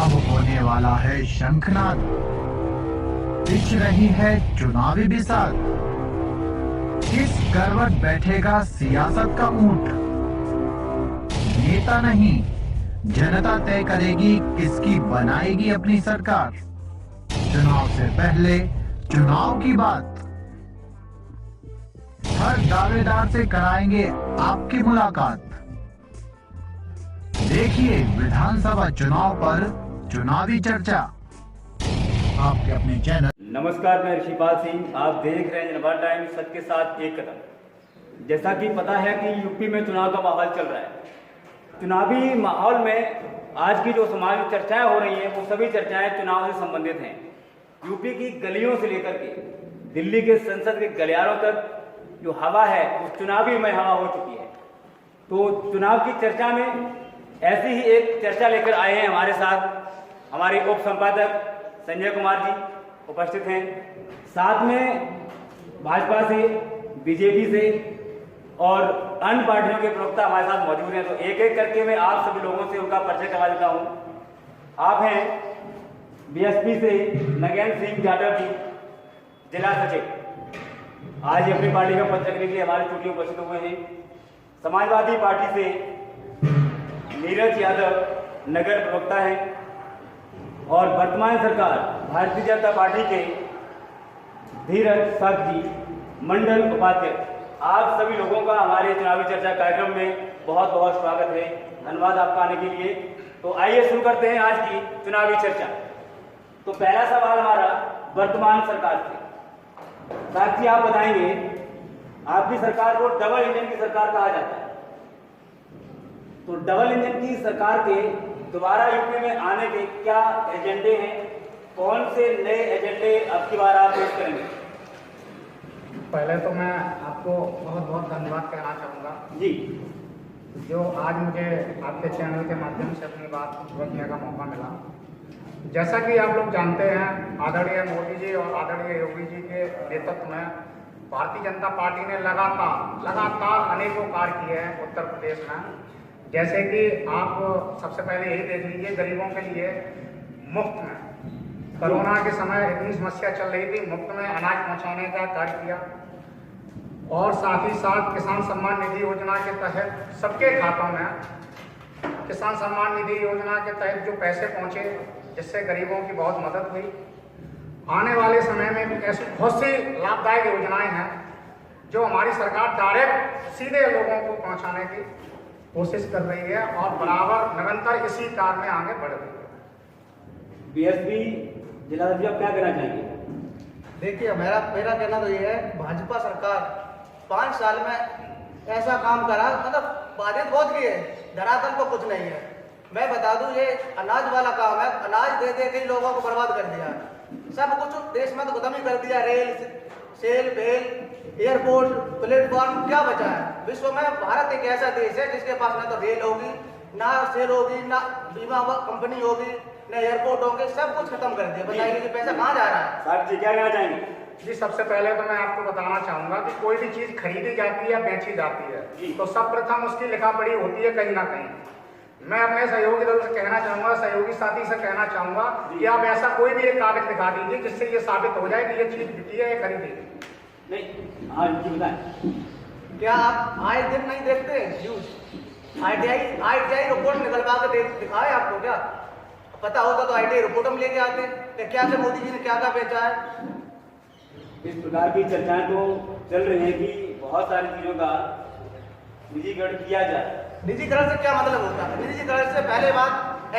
अब होने वाला है शंखनाद, पिच रही है चुनावी बिसात। किस करवट बैठेगा सियासत का ऊंट? नेता नहीं, जनता तय करेगी किसकी बनाएगी अपनी सरकार। चुनाव से पहले चुनाव की बात, हर दावेदार से कराएंगे आपकी मुलाकात। देखिए विधानसभा चुनाव पर चुनावी चर्चा, आपके अपने चैनल। नमस्कार, मैं ऋषिपाल सिंह। आप देख रहे हैं जनता टाइम, सच के साथ एक कदम। जैसा कि पता है कि यूपी में चुनाव का माहौल चल रहा है। चुनावी माहौल में आज की जो समाज में चर्चाएं हो रही हैं वो सभी चर्चाएं चुनाव से संबंधित हैं। यूपी की गलियों से लेकर के दिल्ली के संसद के गलियारों तक जो हवा है वो चुनावी में हवा हो चुकी है। तो चुनाव की चर्चा में ऐसी ही एक चर्चा लेकर आए हैं हमारे साथ हमारे उप संपादक संजय कुमार जी उपस्थित हैं। साथ में भाजपा से, बीजेपी से और अन्य पार्टियों के प्रवक्ता हमारे साथ मौजूद हैं। तो एक एक करके मैं आप सभी लोगों से उनका परिचय करवा देता हूँ। आप हैं बीएसपी से नगेंद्र सिंह यादव जी, जिला सचिव, आज अपनी पार्टी का पद रखने के लिए हमारे स्टूडियो उपस्थित हुए हैं। समाजवादी पार्टी से नीरज यादव नगर प्रवक्ता हैं और वर्तमान सरकार भारतीय जनता पार्टी के धीरज साग जी मंडल उपाध्यक्ष। आप सभी लोगों का हमारे चुनावी चर्चा कार्यक्रम में बहुत बहुत स्वागत है। धन्यवाद आपका आने के लिए। तो आइए शुरू करते हैं आज की चुनावी चर्चा। तो पहला सवाल हमारा वर्तमान सरकार से। साग जी, आप बताएंगे, आपकी सरकार को डबल इंजन की सरकार कहा जाता है। तो डबल इंजन की सरकार के दोबारा यूपी में आने के क्या एजेंडे हैं? कौन से नए एजेंडे अब की बार आप पेश करेंगे? पहले तो मैं आपको बहुत बहुत धन्यवाद कहना चाहूँगा जी, जो आज मुझे आपके चैनल के माध्यम से अपनी बात रखने का मौका मिला। जैसा कि आप लोग जानते हैं, आदरणीय मोदी जी और आदरणीय योगी जी के नेतृत्व में भारतीय जनता पार्टी ने लगातार अनेकों कार्य किए हैं उत्तर प्रदेश में। जैसे कि आप सबसे पहले यही देख लीजिए, गरीबों के लिए मुफ्त में, कोरोना के समय इतनी समस्या चल रही थी, मुफ्त में अनाज पहुंचाने का कार्य किया। और साथ ही साथ किसान सम्मान निधि योजना के तहत सबके खातों में किसान सम्मान निधि योजना के तहत जो पैसे पहुंचे, जिससे गरीबों की बहुत मदद हुई। आने वाले समय में ऐसी बहुत सी लाभदायक योजनाएं हैं जो हमारी सरकार डायरेक्ट सीधे लोगों को पहुंचाने की कोशिश कर रही है और बराबर निरंतर इसी कार्य में आगे बढ़ रही है। बीएसपी जिला सचिव, आप क्या कहना चाहेंगे? देखिए, मेरा कहना तो ये है, भाजपा सरकार 5 साल में ऐसा काम करा, मतलब बाधित बहुत किए, धरातल तो कुछ नहीं है। मैं बता दूं, ये अनाज वाला काम है, अनाज दे दे के लोगों को बर्बाद कर दिया। सब कुछ देश में तो खत्म ही कर दिया। Rail, SAIL, BEL, airport, platform, क्या बचा है? विश्व में भारत एक ऐसा देश है जिसके पास ना तो रेल होगी, ना सेल होगी, ना बीमा कंपनी होगी, ना एयरपोर्ट होंगे, सब कुछ खत्म कर दिया। बताइए कि पैसा कहाँ जा रहा है? साहब जी, क्या कहना चाहेंगे? जी, सबसे पहले तो मैं आपको बताना चाहूँगा कि कोई भी चीज़ खरीदी जाती है या बेची जाती है तो सर्वप्रथम उसकी लिखा पढ़ी होती है कहीं ना कहीं। मैं अपने सहयोगी दल से कहना चाहूँगा, सहयोगी साथी से कहना चाहूँगा कि आप ऐसा कोई भी एक कागज दिखा दीजिए जिससे ये साबित हो जाए कि ये चीज़ बिकी है या खरीदी नहीं। हाँ जी, बताएं। क्या आप आए दिन नहीं देखते न्यूज? ITI रिपोर्ट निकलवा के दिखाए आपको? क्या पता होता तो ITI रिपोर्ट हम लेके आते कि क्या क्या मोदी जी ने क्या क्या बेचा है। इस प्रकार की चर्चाएं तो चल रही हैं कि बहुत सारी चीजों का निजीकरण किया जाए। निजीकरण से क्या मतलब होता है? निजीकरण से पहले बात,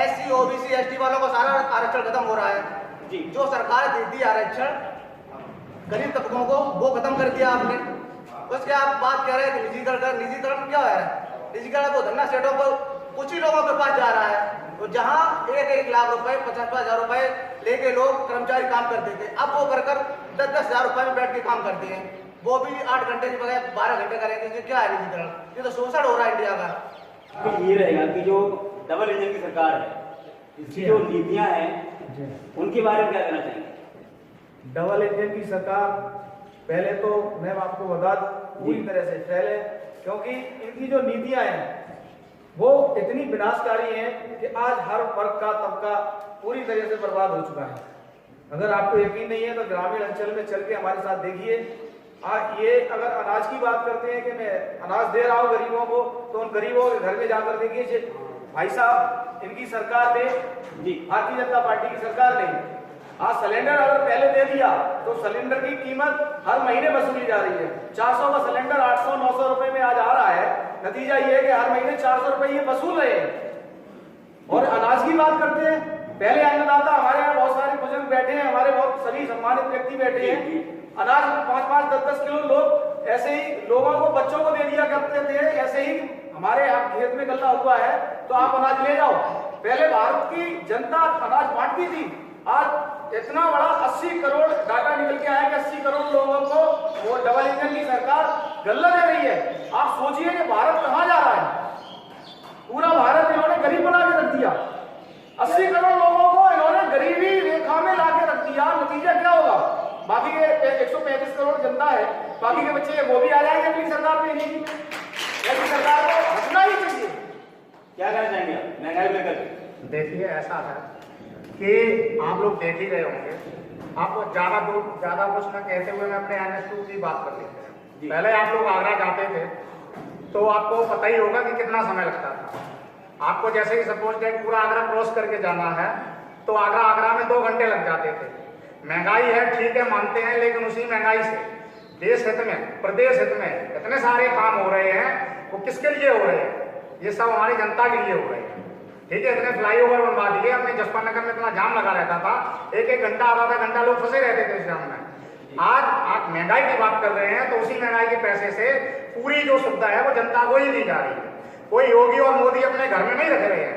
SC, OBC, ST वालों का सारा आरक्षण खत्म हो रहा है जी। जो सरकार देती है आरक्षण गरीब तबकों को, वो खत्म कर दिया आपने। उसके आप बात कह रहे हैं कि निजीकरण क्या है? निजीकरण वो धन्ना सेठों को कुछ ही लोगों के पास जा रहा है। तो जहां 1-1 लाख रुपए, 50-50 हजार रुपए लेके लोग कर्मचारी काम करते थे, अब वो कर 10-10 हजार रुपए में बैठ के काम करते हैं। वो भी 8 घंटे की बजाय 12 घंटे करेंगे। ये क्या है निजीकरण? ये तो शोषण हो रहा है इंडिया का। तो ये रहेगा कि जो डबल इंजन की सरकार है, इसकी जो नीतियां हैं उनके बारे में क्या कहना चाहेंगे? डबल इंजन की सरकार, पहले तो मैं आपको बता दूं पूरी तरह से पहले, क्योंकि इनकी जो नीतियां हैं वो इतनी विनाशकारी हैं कि आज हर वर्ग का तबका पूरी तरह से बर्बाद हो चुका है। अगर आपको यकीन नहीं है तो ग्रामीण अंचल में चल के हमारे साथ देखिए। ये अगर अनाज की बात करते हैं कि मैं अनाज दे रहा हूँ गरीबों को, तो उन गरीबों के घर में जाकर देखिए भाई साहब, इनकी सरकार ने, भारतीय जनता पार्टी की सरकार ने आज सिलेंडर अगर पहले दे दिया तो सिलेंडर की कीमत हर महीने वसूली जा रही है। 400 का सिलेंडर 800-900 रुपए में आज आ रहा है। नतीजा ये है कि हर महीने 400 रुपए ये वसूल रहे हैं। और अनाज की बात करते हैं, पहले अन्नदाता, हमारे यहाँ बहुत सारे बुजुर्ग बैठे हैं, हमारे बहुत सभी सम्मानित व्यक्ति बैठे हैं, अनाज 5-5, 10-10 किलो लोग ऐसे ही लोगों को, बच्चों को दे दिया करते थे। ऐसे ही हमारे यहाँ खेत में गल्ला हुआ है तो आप अनाज ले जाओ। पहले भारत की जनता अनाज बांटती थी। आज इतना बड़ा 80 करोड़ डाटा निकल के आया कि 80 करोड़ लोगों को वो डबल इंजन की सरकार गल्ला दे रही है। आप सोचिए कि भारत कहां जा रहा है। पूरा भारत इन्होंने गरीब बना के रख दिया। 80 करोड़ लोगों को इन्होंने गरीबी रेखा में ला के रख दिया। नतीजा क्या होगा? बाकी के 135 करोड़ जनता है, बाकी के बच्चे वो भी आ जाएंगे अपनी सरकार में। ऐसी सरकार को हटना ही चाहिए। क्या कहना चाहेंगे महंगाई में कर? देखिए, ऐसा है कि आप लोग देख ही रहे होंगे। आप ज्यादा कुछ न कहते हुए मैं अपने NS2 की बात कर लेते हैं। पहले आप लोग आगरा जाते थे तो आपको पता ही होगा कि कितना समय लगता था। आपको जैसे ही सपोज दैट पूरा आगरा क्रॉस करके जाना है तो आगरा में 2 घंटे लग जाते थे। महंगाई है, ठीक है, मानते हैं, लेकिन उसी महंगाई से देश हित में, प्रदेश हित में इतने सारे काम हो रहे हैं। वो किसके लिए हो रहे हैं? ये सब हमारी जनता के लिए हो रहे हैं। ठीक है, इतने फ्लाईओवर बनवा दिए। अपने जसपाल नगर में इतना जाम लगा रहता था, 1-1 घंटा, आधा घंटा लोग फंसे रहते थे इस जाम में। आज आप महंगाई की बात कर रहे हैं तो उसी महंगाई के पैसे से पूरी जो सुविधा है वो जनता को ही दी जा रही है। कोई योगी और मोदी अपने घर में नहीं रख रहे हैं।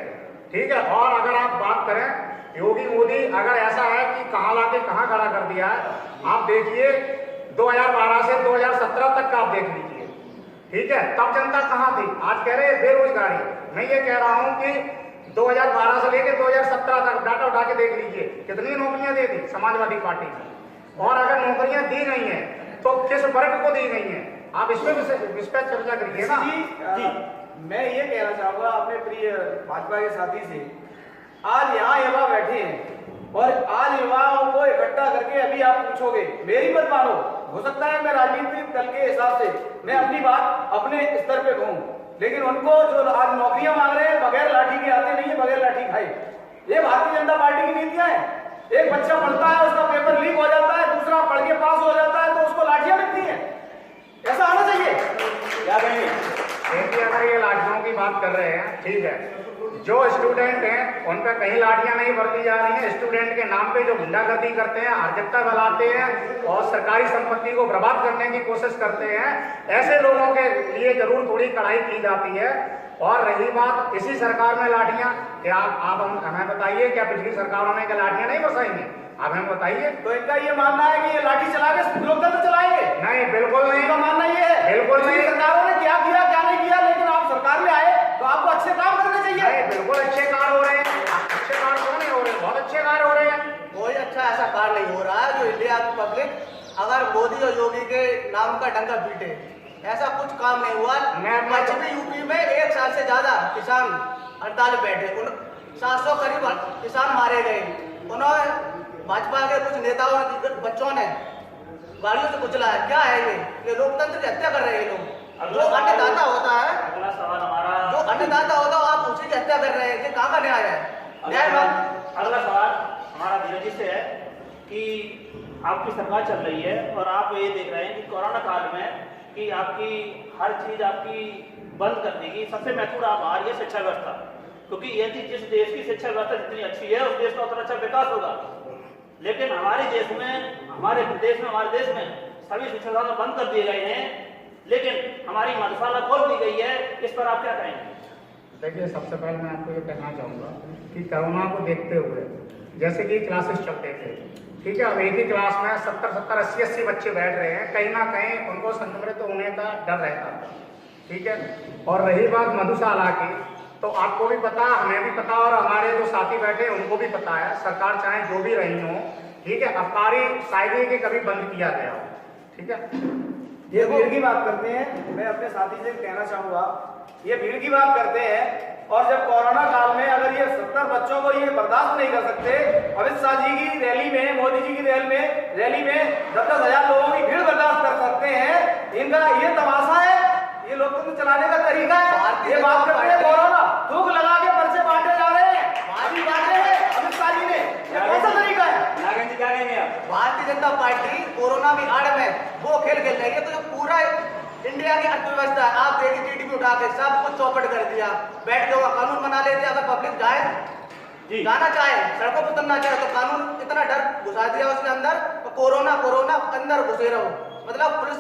ठीक है, और अगर आप बात करें योगी मोदी, अगर ऐसा है कि कहाँ लाके कहाँ खड़ा कर दिया है, आप देखिए 2012 से 2017 तक का आप देख लीजिए। ठीक है, तब जनता कहाँ थी? आज कह रहे हैं बेरोजगारी। मैं ये कह रहा हूँ कि 2012 से लेकर 2017 तक डाटा उठा के देख लीजिए कितनी नौकरियां दे दी समाजवादी पार्टी ने। और अगर नौकरियां दी गई हैं तो किस वर्ग को दी गई हैं, आप इसमें विस्तार चर्चा करिए ना। जी, मैं ये कहना चाहूंगा अपने प्रिय भाजपा के साथी से, आज यहाँ युवा बैठे हैं और आज युवाओं को इकट्ठा करके अभी आप पूछोगे, मेरी मत मानो, हो सकता है मैं राजनीतिक दल के हिसाब से मैं अपनी बात अपने स्तर पे कहूँ, लेकिन उनको जो आज नौकरियां मांग रहे हैं बगैर लाठी के आते नहीं है, बगैर लाठी खाए। ये भारतीय जनता पार्टी की नीतियां हैं। एक बच्चा पढ़ता है, उसका पेपर लीक हो जाता है, दूसरा पढ़ के पास हो जाता है तो उसको लाठियां मिलती हैं। ऐसा आना चाहिए। क्या कहेंगे? देखिए, अगर ये लाठियों की बात कर रहे हैं, ठीक है, जो स्टूडेंट हैं उन पर कहीं लाठियां नहीं बरती जा रही हैं। स्टूडेंट के नाम पे जो गुंडागर्दी करते हैं, अराजकता फैलाते हैं और सरकारी संपत्ति को बर्बाद करने की कोशिश करते हैं, ऐसे लोगों के लिए जरूर थोड़ी कड़ाई की जाती है। और रही बात इसी सरकार में लाठियां, क्या आप हमें बताइए, क्या पिछली सरकारों ने क्या लाठियां नहीं बरसाई? आप हमें बताइए। तो इनका ये मानना है कि ये लाठी चला के लोकतंत्र चलाएंगे? नहीं, बिल्कुल नहीं। इनका मानना ये है बिल्कुल नहीं। सरकारों ने क्या किया क्या नहीं किया, लेकिन आप सरकार में आए तो आपको अच्छे काम करने चाहिए। नहीं, बिल्कुल अच्छे कार्य हो रहे हैं। अच्छे कार्य क्यों नहीं हो रहे? बहुत अच्छे कार्य हो रहे हैं। कोई अच्छा ऐसा कार्य नहीं हो रहा है जो इंडिया की पब्लिक अगर मोदी और योगी के नाम का डंका पीटे। ऐसा कुछ काम नहीं हुआ। पश्चिमी यूपी में 1 साल से ज्यादा किसान हड़ताल बैठे, 700 करीब किसान मारे गए। उन्होंने भाजपा के कुछ नेताओं बच्चों ने गाड़ियों से कुचला है। क्या है ये लोकतंत्र की हत्या कर रहे हैं लोग। जो अन्नदाता होता है, अगला सवाल हमारा, जो अन्नदाता होता है आप उसी की हत्या कर रहे हैं। ये कहाँ का न्याय है? न्याय अगला सवाल हमारा धीरज जी से है कि आपकी सरकार चल रही है और आप ये देख रहे हैं कि कोरोना काल में कि आपकी हर चीज आपकी बंद कर देगी। सबसे महत्वपूर्ण आप आ रही है शिक्षा व्यवस्था, क्योंकि यदि जिस देश की शिक्षा व्यवस्था जितनी अच्छी है उस देश का उतना अच्छा विकास होगा। लेकिन हमारे देश में, हमारे प्रदेश में, हमारे देश में सभी शिक्षा संस्थान बंद कर दिए गए हैं, लेकिन हमारी मधुशाला खोल दी गई है। इस पर आप क्या कहेंगे? देखिए, सबसे पहले मैं आपको ये कहना चाहूँगा कि कोरोना को देखते हुए जैसे कि क्लासेस चलते थे, ठीक है, अब एक ही क्लास में 70-70, 80-80 बच्चे बैठ रहे हैं, कहीं ना कहीं उनको संक्रमित होने का डर रहता था। ठीक है, और रही बात मधुशाला की, तो आपको भी पता, हमें भी पता और हमारे जो साथी बैठे उनको भी पता है, सरकार चाहे जो भी रही हो, ठीक है, अबकारी शायद कि कभी बंद किया गया हो। ठीक है, ये भीड़ की बात करते हैं। मैं अपने साथी से कहना चाहूंगा, ये भीड़ की बात करते हैं और जब कोरोना काल में अगर ये 70 बच्चों को ये बर्दाश्त नहीं कर सकते, अमित शाह जी की रैली में, मोदी जी की रैली में 10-10 हजार लोगों की भीड़ बर्दाश्त कर सकते हैं, इनका ये तमाशा है, ये लोकतंत्र चलाने का तरीका है। ये बात करते हैं कोरोना, थूक लगा के पर्चे बांटे जा रहे हैं, बांटे हैं अमित शाह जी ने, ये कौन सा तरीका है? नागेंद्र जी क्या कहेंगे आप? भारतीय जनता पार्टी कोरोना की आड़ में वो खेल खेल रही है, तो जो पूरा इंडिया की अर्थव्यवस्था है, आप देखिए जीडीपी उठा के सब कुछ चौपट कर दिया, बैठ के वो कानून बना लेते। अगर पब्लिक जाना चाहे, सड़कों पर उतरना चाहे, तो कानून इतना डर घुसा दिया उसके अंदर, तो कोरोना अंदर घुसे रहो, मतलब पुलिस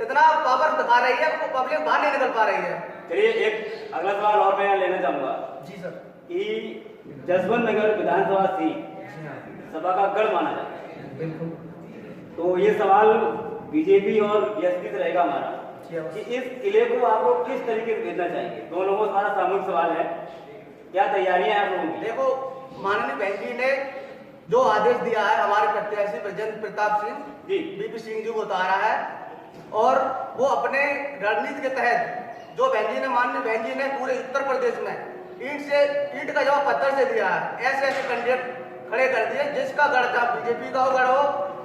इतना पावर दिखा रही है तो पब्लिक बाहर नहीं निकल पा रही है। चलिए एक अगला सवाल और मैं लेना चाहूंगा जी सर। कि जसवंत नगर विधानसभा सीट सभा का गढ़ माना जाता है, बिल्कुल। तो ये सवाल बीजेपी और बीएसपी से रहेगा हमारा कि इस किले को आपको किस तरीके से भेजना चाहिए। दोनों को हमारा सामूहिक सवाल है, क्या तैयारियां हैं आप लोगों की? देखो, माननीय बहन जी ने जो आदेश दिया है, हमारे प्रत्याशी ब्रजेंद्र प्रताप सिंह जी बीपी सिंह जी को उतारा है, और वो अपने रणनीति के तहत जो बहन जी ने, माननीय बहन जी ने पूरे उत्तर प्रदेश में ईंट का जवाब पत्थर से दिया है। ऐसे ऐसे कैंडिडेट खड़े कर दिए, जिसका गढ़ था, बीजेपी का गढ़ हो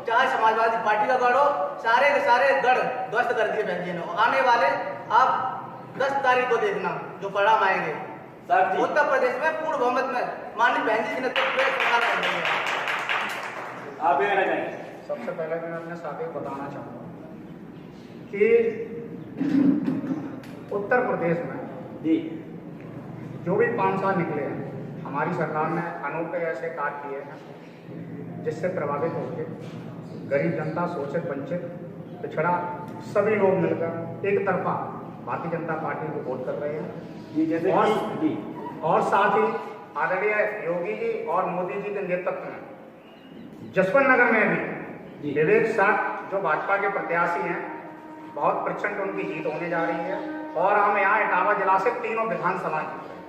चाहे समाजवादी पार्टी का गढ़ हो, सारे के सारे गढ़ ध्वस्त कर दिए बहन जी ने। आने वाले आप 10 तारीख को देखना जो परिणाम आएंगे उत्तर प्रदेश में पूर्ण बहुमत में माननीय बहन जी के नेतृत्व में सरकार बन रही है। आप भी कहना चाहेंगे? सबसे पहले मैं अपने साथी को बताना चाहूँगा कि उत्तर प्रदेश में जी जो भी 5 साल निकले हैं, हमारी सरकार ने अनोखे ऐसे कार्य किए हैं जिससे प्रभावित होकर गरीब जनता, शोषित, वंचित, पिछड़ा सभी लोग मिलकर एक तरफा भारतीय जनता पार्टी को वोट कर रहे हैं। जी जैसे और साथ ही आदरणीय योगी जी और मोदी जी के नेतृत्व में जसवंत नगर में भी विवेक साथ जो भाजपा के प्रत्याशी हैं, बहुत प्रचंड उनकी जीत होने जा रही है, और हम यहाँ इटावा जिला से तीनों विधानसभा जीत रहे हैं।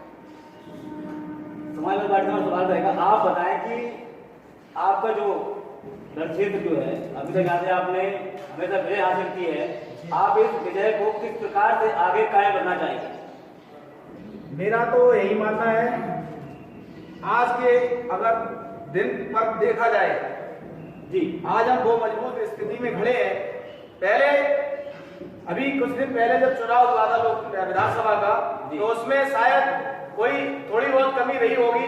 समाजवादी पार्टी का सवाल रहेगा, आप बताएं कि आपका जो क्षेत्र जो है, अभी तक यहाँ से आपने हमेशा विजय हासिल की है, आप इस विजय को किस प्रकार से आगे कायम करना चाहेंगे? मेरा तो यही मानना है, आज के अगर दिन पर देखा जाए जी, आज हम बहुत मजबूत स्थिति में खड़े हैं। पहले अभी कुछ दिन पहले जब चुनाव हुआ था लोक विधानसभा का, तो उसमें शायद कोई थोड़ी बहुत कमी रही होगी,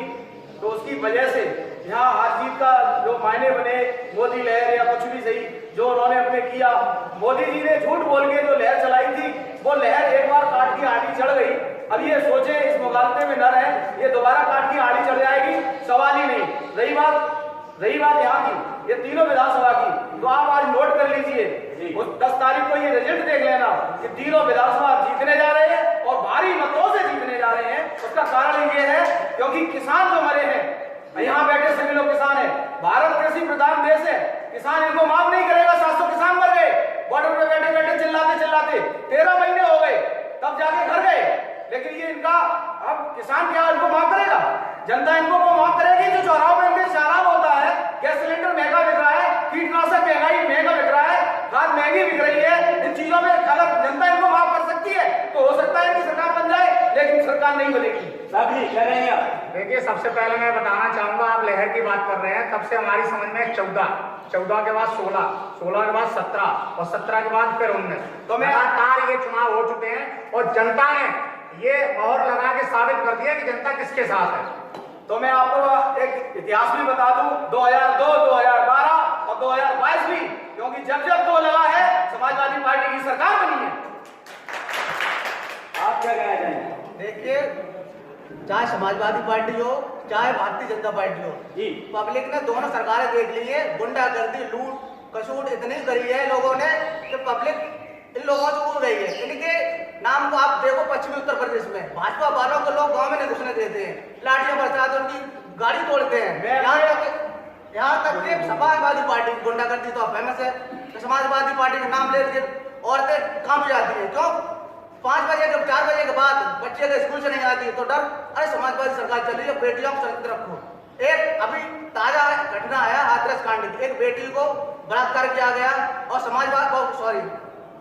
तो उसकी वजह से यहाँ हार जीत का जो मायने बने, मोदी लहर या कुछ भी सही जो उन्होंने अपने किया, मोदी जी ने झूठ बोल के जो लहर चलाई थी, वो लहर एक बार काट की आड़ी चढ़ गई। अब ये सोचे इस मुगालते में न रहे, ये दोबारा काट की आड़ी चढ़ जाएगी, सवाल ही नहीं। रही बात यहाँ की, ये तीनों विधानसभा की, तो आप आज नोट कर लीजिए, 10 तारीख को ये रिजल्ट देख लेना कि तीनों विधानसभा जीतने जा रहे हैं और भारी मतों से जीतने जा रहे हैं। उसका कारण ये है क्योंकि किसान जो मरे हैं, यहाँ बैठे सभी लोग किसान हैं, भारत कृषि प्रधान देश है, किसान इनको माफ नहीं करेगा। 700 किसान मर गए बॉर्डर पे बैठे बैठे चिल्लाते 13 महीने हो गए, तब जाके घर गए, लेकिन ये इनका अब किसान क्या इनको माफ करेगा? जनता इनको को माफ करेगी? जो चौराहों पे इनके शराब होता है, गैस सिलेंडर महंगा बिक रहा है, कीटनाशक महंगा बिक रहा है, खाद महंगी बिक रही है, इन चीजों में अगर जनता इनको माफ कर सकती है तो हो सकता है कि सरकार बन जाए, लेकिन सरकार नहीं बनेगी। साहब जी कह रहे हैं आप? देखिए, सबसे पहले मैं बताना चाहूंगा, आप लहर की बात कर रहे हैं, तब से हमारी समझ में 14 के बाद 16 के बाद 17 और 17 के बाद फिर 19, तो लगातार ये चुनाव हो चुके हैं और जनता ने ये मोहर लगा के साबित कर दिया कि जनता किसके साथ है। तो मैं आपको एक इतिहास भी बता दूं, 2002, 2012 और 2022 भी, क्योंकि जब 2 लगा है समाजवादी पार्टी की सरकार बनी है। आप क्या कहना चाहेंगे? देखिए, चाहे समाजवादी पार्टी हो चाहे भारतीय जनता पार्टी हो, पब्लिक ने दोनों सरकारें देख ली है, गुंडागर्दी, लूट कसूट इतनी करी है लोगों ने कि पब्लिक इन लोगों से उड़ गई है। इनके नाम को आप देखो, पश्चिमी उत्तर प्रदेश में भाजपा वालों को लोग गांव में नहीं घुसने देते हैं, लाठियां बरसाते, उनकी गाड़ी तोड़ते हैं। यहाँ तक कि समाजवादी पार्टी की गुंडागर्दी तो फेमस है, तो समाजवादी पार्टी का नाम लेके औरतें काम जाती है। क्यों? 5 बजे के 4 बजे के बाद बच्चे के स्कूल से नहीं आती तो डर, अरे समाजवादी सरकार चल रही है, बेटियों को सुरक्षित रखो। एक अभी ताजा घटना आया हाथरस कांड की, एक बेटी को बलात्कार किया गया और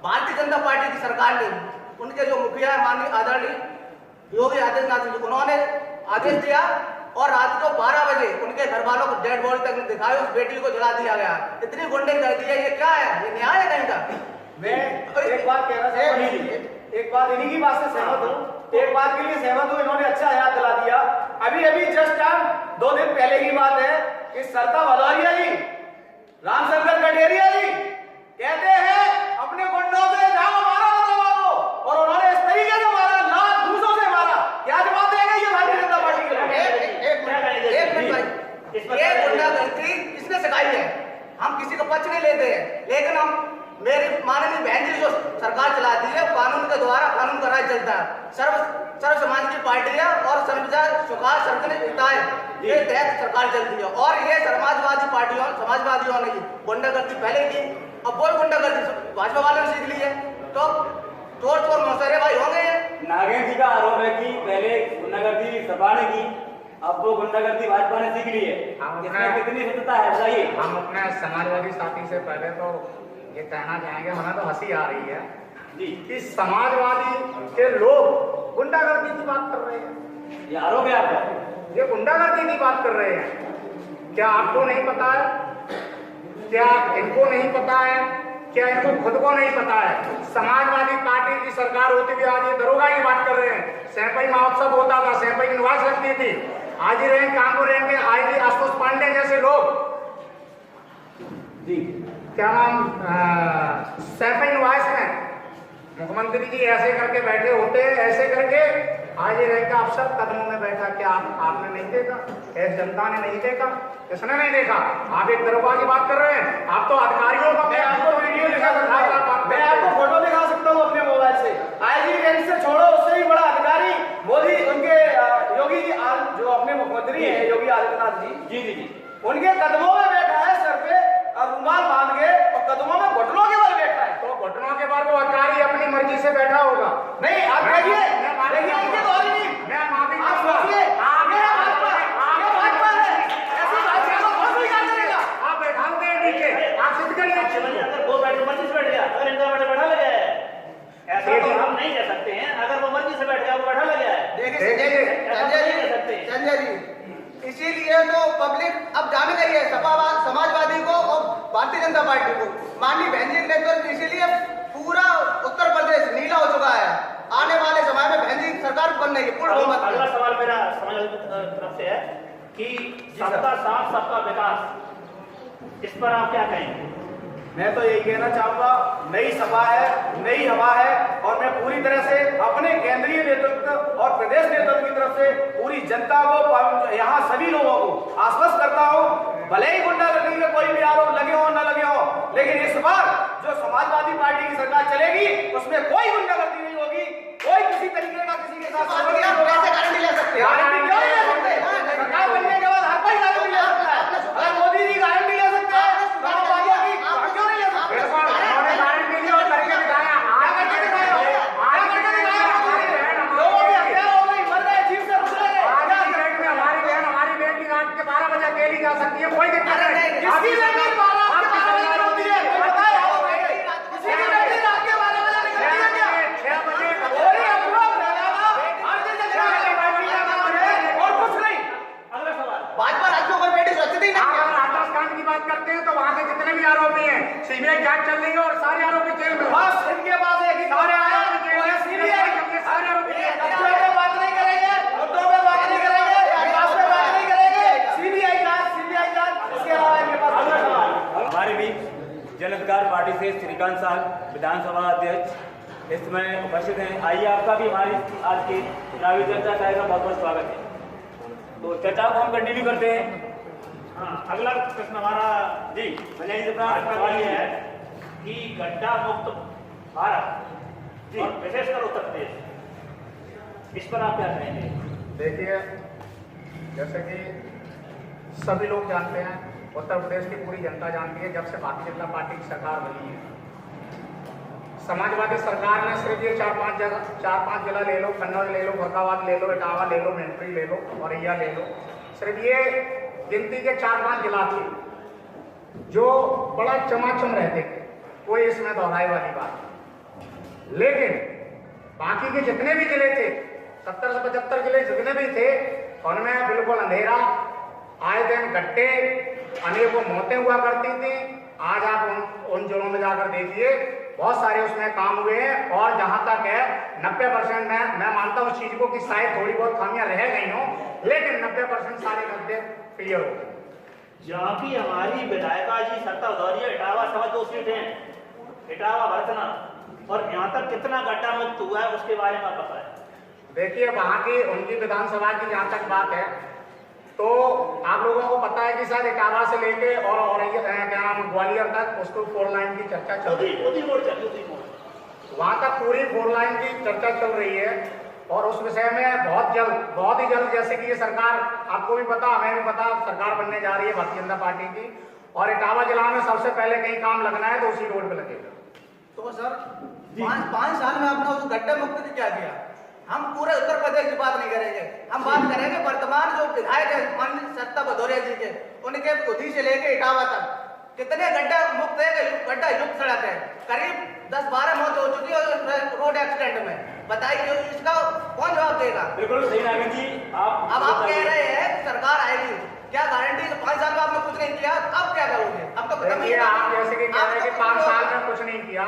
भारतीय जनता पार्टी की सरकार ने, उनके जो मुखिया है माननीय आदरणीय योगी आदित्यनाथ जी, उन्होंने आदेश दिया और रात को 12 बजे उनके घर वालों को डेड बॉडी तक दिखाई, उस बेटी को जला दिया गया। इतनी गुंडे कर दी है, ये क्या है? ये न्याय है कहीं का? मैं एक बात कह रहा था, एक बात इन्हीं की बात से सहमत हूँ, एक बात के लिए सहमत हूँ, इन्होंने अच्छा याद दिला दिया। अभी जस्ट टाइम 2 दिन पहले की बात है कि सरता भदौरिया जी, रामशंकर कटेरिया जी कहते हैं अपने गुंडों से जाओ मारो दो, और उन्होंने इस तरीके से मारा, लाख घूसों से मारा। क्या जवाब देंगे ये भारतीय जनता पार्टी के लोग? एक मिनट भाई, ये गुंडागर्दी किसने सिखाई है? हम किसी का पक्ष नहीं लेते हैं, लेकिन हम मेरी माननीय बहन जी जो सरकार चलाती है, कानून के द्वारा कानून का राज चलता है। सर्व समाज की पार्टियां और सर्वजा सुखार सरकार ये तहत सरकार चलती है, और ये समाजवादी पार्टियों समाजवादियों ने गुंडागर्दी पहले की, अब वो गुंडागर्दी भाजपा वालों ने सीख ली है, तो तोड़ मौसेरे भाई होंगे। नागेंद्र जी का आरोप है कि पहले गुंडागर्दी सरकार ने की, अब वो गुंडागर्दी भाजपा ने सीख ली है। इसमें कितनी सत्यता है बताइए? हम अपने समाजवादी साथी से पहले तो ये कहना चाहेंगे, हमें तो हंसी आ रही है जी कि समाजवादी के लोग गुंडागर्दी की बात कर रहे हैं। ये आरोप है आपका? ये गुंडागर्दी की बात कर रहे हैं। क्या आपको नहीं पता है? क्या इनको नहीं पता है? क्या इनको खुद को नहीं पता है? समाजवादी पार्टी की सरकार होती हुई आज ये दरोगा की बात कर रहे हैं। सैंपई महोत्सव होता था, सैंपई की निवास लगती थी, आज ही रैंक कानपुर रैंक में आई आशुतोष पांडे जैसे लोग जी, क्या नाम सैंपई निवास में मुख्यमंत्री जी ऐसे करके बैठे होते हैं, ऐसे करके आज ये रैंक का अफसर कदमों में बैठा। क्या आपने नहीं देखा? एक जनता ने नहीं देखा? किसने नहीं देखा? आप एक दरोगा की बात कर रहे हैं, आप तो अधिकारियों का। मैं आपको वीडियो दिखा सकता हूं, मैं आपको फोटो दिखा सकता हूं अपने मोबाइल से। आईजी रैंक से छोड़ो, उससे भी बड़ा अधिकारी मोदी, उनके योगी जी जो अपने मुख्यमंत्री हैं योगी आदित्यनाथ जी जी उनके कदमों में बैठा है, सर पे रुमाल बांध के, और कदमों में घुटनों के बल बैठा है। तो घुटनों के बाद वो अधिकारी अपनी मर्जी से बैठा होगा। नहीं, आप देखिए उनके द्वारा नहीं, मैं माफी आप सोचिए, ये भाजपा है, ऐसी भाजपा को कौन स्वीकार करेगा? आप बैठाओगे नीचे, आप सिद्ध करिए। अगर वो मर्जी से बैठ गया, अगर इनका बैठा लगा है, ऐसा तो हम नहीं कह सकते हैं। अगर वो मर्जी से बैठ गया, वो बैठा लगा है, देखिए संजय जी, इसीलिए तो पब्लिक अब जाने गई है समाजवादी को और भारतीय जनता पार्टी को। माननीय बहन जी के नेतृत्व, इसीलिए पूरा उत्तर प्रदेश नीला हो चुका है। आने वाले समय में बहन जी सरकार बनने की पूर्ण बहुमत। अगला सवाल मेरा समाज तरफ से है कि सबका साथ सबका विकास, इस पर आप क्या कहेंगे? मैं तो यही कहना चाहूंगा, नई सभा है, नई हवा है, और मैं पूरी तरह से अपने केंद्रीय नेतृत्व और प्रदेश नेतृत्व की तरफ से पूरी जनता को, यहाँ सभी लोगों को आश्वस्त करता हूँ, भले ही गुंडागर्दी के कोई भी आरोप लगे हो न लगे हो, लेकिन इस बार जो समाजवादी पार्टी की सरकार चलेगी उसमें कोई गुंडागर्दी नहीं होगी, कोई किसी तरीके का किसी के साथ गारंटी ले सकते हैं? गारंटी क्यों नहीं ले सकते? सरकार बनने के बाद हर कोई गारंटी ले सकता है। अगर मोदी जी गारंटी ले सकते हैं, गांव की क्यों नहीं ले सकते? उन्होंने गारंटी दी और करके दिखाया। लोगों की हत्या हो गई, मर गए, जीव से गुजरे गए। हमारी बहन की रात के 12 बजे अकेली जा सकती है, कोई दिक्कत नहीं। किसकी बेटी 12 बजे होती है? कोई बताए हो? किसी की बेटी रात के 12 बजे निकलती है क्या? 6 बजे कोई अफवाह फैलाना हर जगह है और कुछ नहीं। अगला सवाल, भाजपा राज्यों को बेटी सुरक्षित ही नहीं है। अगर आकाशकांड की बात करते हैं तो वहां के जितने भी आरोपी हैं, सीबीआई जांच चल रही है और सारे आरोपी जेल में। बस इनके पास एक ही सारे है, आरोपी जेल वो है में, सीबीआई। सारे आरोपी जेल में। बच्चों पे बात नहीं करेंगे, मुद्दों पे बात नहीं करेंगे, विकास पे बात नहीं करेंगे, सीबीआई जांच, इसके अलावा इनके पास अगला सवाल, हमारे बीच जन अधिकार पार्टी से श्रीकांत साहब विधानसभा अध्यक्ष इस समय उपस्थित हैं। आइए, आपका भी हमारी आज की चुनावी चर्चा कार्यक्रम बहुत बहुत स्वागत है। तो चर्चा को हम कंटिन्यू करते हैं। हाँ, अगला प्रश्न हमारा जी, संजय जी अपना सवाल ये है कि गड्ढा मुक्त भारत और विशेषकर उत्तर प्रदेश, इस पर आप क्या कहेंगे? देखिए, जैसे कि सभी लोग जानते हैं, उत्तर प्रदेश की पूरी जनता जानती है, जब से भारतीय जनता पार्टी की सरकार बनी है, समाजवादी सरकार ने सिर्फ ये 4-5 जिला ले लो, कन्नौज ले लो, फरुखाबाद ले लो, इटावा ले लो, मैनपुरी ले लो, औरैया ले लो, सिर्फ ये गिनती के 4-5 जिला थे जो बड़ा चमाचम रहते थे। कोई इसमें दोहराई वाली बात, लेकिन बाकी के जितने भी जिले थे, 70 से 75 जिले जितने भी थे, उनमें बिल्कुल अंधेरा, आए दिन गड्ढे, अनेकों मौतें हुआ करती थी। आज आप उन जिलों में जाकर देखिए, बहुत सारे उसमें काम हुए हैं। और जहां तक है 90% मैं मानता हूं उस चीज को कि शायद थोड़ी बहुत खामियां रह गई हों, लेकिन 90% सारे मुद्दे क्लियर हो गए। जहाँ की हमारी विधायिका जी सत्ता भदौरिया इटावा समझ 2 सीट है, इटावा भरतना, और यहाँ तक कितना गड्ढा मुक्त हुआ है उसके बारे में आप बताएं। देखिए वहां की उनकी विधानसभा की जहां तक बात है, तो आप लोगों को पता है कि शायद इटावा से लेके और क्या नाम ग्वालियर तक उसको 4 लाइन की चर्चा चल रही है। वहां तक पूरी 4 लाइन की चर्चा चल रही है और उस विषय में बहुत ही जल्द, जैसे कि ये सरकार, आपको भी पता, हमें भी पता, सरकार बनने जा रही है भारतीय जनता पार्टी की, और इटावा जिला में सबसे पहले कहीं काम लगना है तो उसी रोड पे लगेगा। तो सर 5 साल में आपने उस गड्ढे मुक्त क्या किया? हम पूरे उत्तर प्रदेश की बात नहीं करेंगे, हम बात करेंगे वर्तमान जो विधायक है माननीय सत्ता भदौरिया जी के, उनके खुदी से लेके इटावा तक कितने गड्ढा मुक्त है, गड्ढा युक्त सड़क है, करीब 10-12 मौत हो चुकी है रोड एक्सीडेंट में। बताइए इसका कौन जवाब देगा? बिल्कुल सही नागरिक जी, अब आप कह रहे हैं सरकार आएगी, क्या गारंटी? 5 साल में आपने कुछ नहीं किया, अब क्या करोगे? अब तो खत्म ही। आप जैसे कि कह रहे हैं कि 5 साल में कुछ नहीं किया,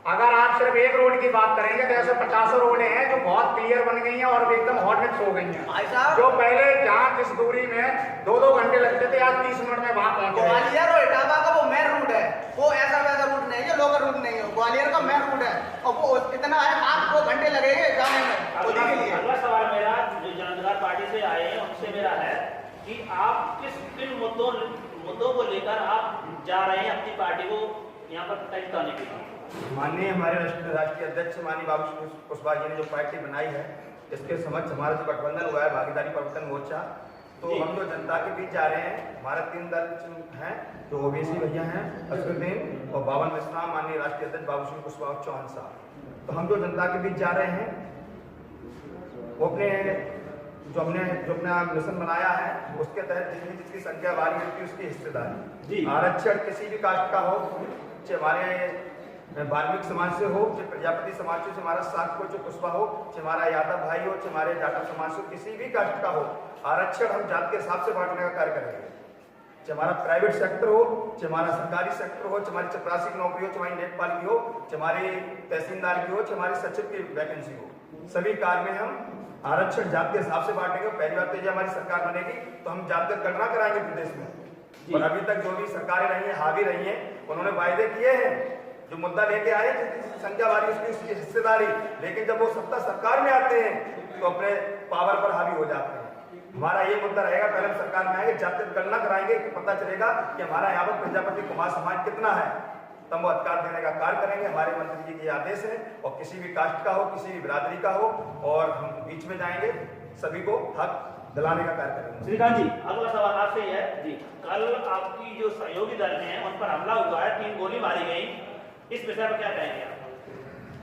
अगर आप सिर्फ एक रोड की बात करेंगे तो ऐसे 50 रोडें हैं जो बहुत क्लियर बन गई हैं और एकदम हॉटमिक्स हो गई हैं। जो पहले जहाँ जिस दूरी में 2-2 घंटे लगते थे, आज 30 मिनट में वहां पहुंच गए। ग्वालियर और इटावा का वो मेन रूट है, वो ऐसा वैसा रूट नहीं है, लोकल रूट नहीं है, ग्वालियर का मेन रूट है और वो इतना है 8-2 घंटे लगेंगे जाने में। अगला सवाल मेरा जो जन अधिकार पार्टी से आए हैं उनसे मेरा है कि आप किन मुद्दों को लेकर आप जा रहे हैं अपनी पार्टी को यहाँ पर टच करने के लिए? माननीय हमारे राष्ट्रीय अध्यक्ष माननीय बाबू कुशवाहा जी ने जो पार्टी बनाई है, इसके समक्ष हमारा जो गठबंधन हुआ है भागीदारी परिवर्तन मोर्चा, तो हम जो जनता के बीच जा रहे हैं, हमारा 3 दल हैं जो ओबीसी भैया हैं, असरुद्दीन और बावन मिश्रा, माननीय राष्ट्रीय अध्यक्ष बाबू कुशवाहा चौहान साहब। तो हम जो जनता के बीच जा रहे हैं वो हमने जो अपना मिशन बनाया है उसके तहत जिसकी संख्या वारी होती है उसकी हिस्सेदारी। आरक्षण किसी भी कास्ट का हो, चाहे हमारे वाल्मीकि समाज से हो, चाहे प्रजापति समाज से, हमारा सात को कुशवाहा हो, चाहे हमारा यादव भाई हो, चाहे हमारे जाटव समाज से, किसी भी कास्ट का हो, आरक्षण हम जात के हिसाब से बांटने का कार्य करेंगे। चाहे हमारा प्राइवेट सेक्टर हो, चाहे हमारा सरकारी सेक्टर हो, चाहे हमारी चपरासी की नौकरी हो, चाहे हमारी नेटपाल की हो, चाहे हमारी तहसीलदार की हो, चाहे हमारी सचिव की वैकेंसी हो, सभी कार्य में हम आरक्षण जात के हिसाब से बांटेंगे। पहली बात तो जब हमारी सरकार बनेगी तो हम जातिगत गणना कराएंगे प्रदेश में। और अभी तक जो भी सरकारें रही हैं, हावी रही हैं, उन्होंने वायदे किए हैं, जो मुद्दा लेके आए संख्या वारी उसकी हिस्सेदारी, लेकिन जब वो सत्ता सरकार में आते हैं तो अपने पावर पर हावी हो जाते हैं। हमारा ये मुद्दा रहेगा, पहले हम सरकार में आएंगे, जातिगत गणना कराएंगे, पता चलेगा कि हमारा यहाँ पर प्रजापति कुमार समाज कितना है, तब वो अधिकार देने का कार्य करेंगे। हमारे मंत्री जी के आदेश है, और किसी भी कास्ट का हो, किसी भी बिरादरी का हो, और हम बीच में जाएंगे, सभी को हक दिलाने का कार्य करेंगे। श्रीकांत जी, अगला सवाल आपसे है जी, कल आपकी जो सहयोगी दल हैं उन पर हमला हुआ है, 3 गोली मारी गई, इस विषय पर क्या कहेंगे आप?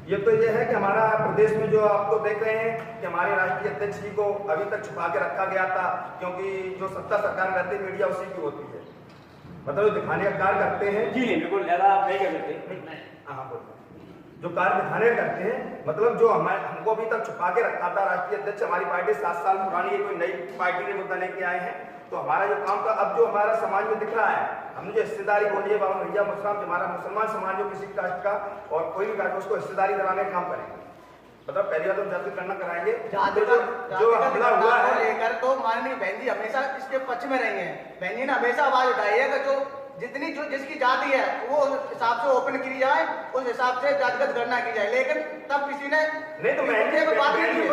ये तो ये है कि हमारा प्रदेश में जो आप तो देख रहे हैं कि हमारे राष्ट्रीय अध्यक्ष जी को अभी तक छुपा के रखा गया था, क्योंकि जो सत्ता सरकार में रहती है मीडिया उसी की होती है, मतलब दिखाने का कार्य करते हैं। जी नहीं, बिल्कुल ज्यादा आप नहीं कर सकते। हाँ बोलते जो कार्य दिखाने करते हैं, मतलब जो हमको अभी तक छुपा के रखा था राष्ट्रीय अध्यक्ष, हमारी पार्टी 7 साल पुरानी, कोई नई पार्टी ने मुद्दा लेके आए हैं, तो हमारा जो काम था, अब जो हमारा समाज में दिख रहा है, हमने जो हिस्सेदारी बोली है, बाबा भैया मुस्लिम, हमारा मुसलमान समाज जो किसी कास्ट का और कोई भी कास्ट, उसको हिस्सेदारी दिलाने का काम करेंगे। मतलब पहली बात तो जाति करना कराएंगे। जो हमला हुआ है लेकर तो माननीय बहन जी हमेशा इसके पक्ष में रही है। बहन जी ने हमेशा आवाज उठाई है कि जो जिसकी जाति है वो हिसाब से ओपन की जाए, उस हिसाब से जातिगत गणना की जाए, लेकिन तब किसी ने नहीं, तो मैं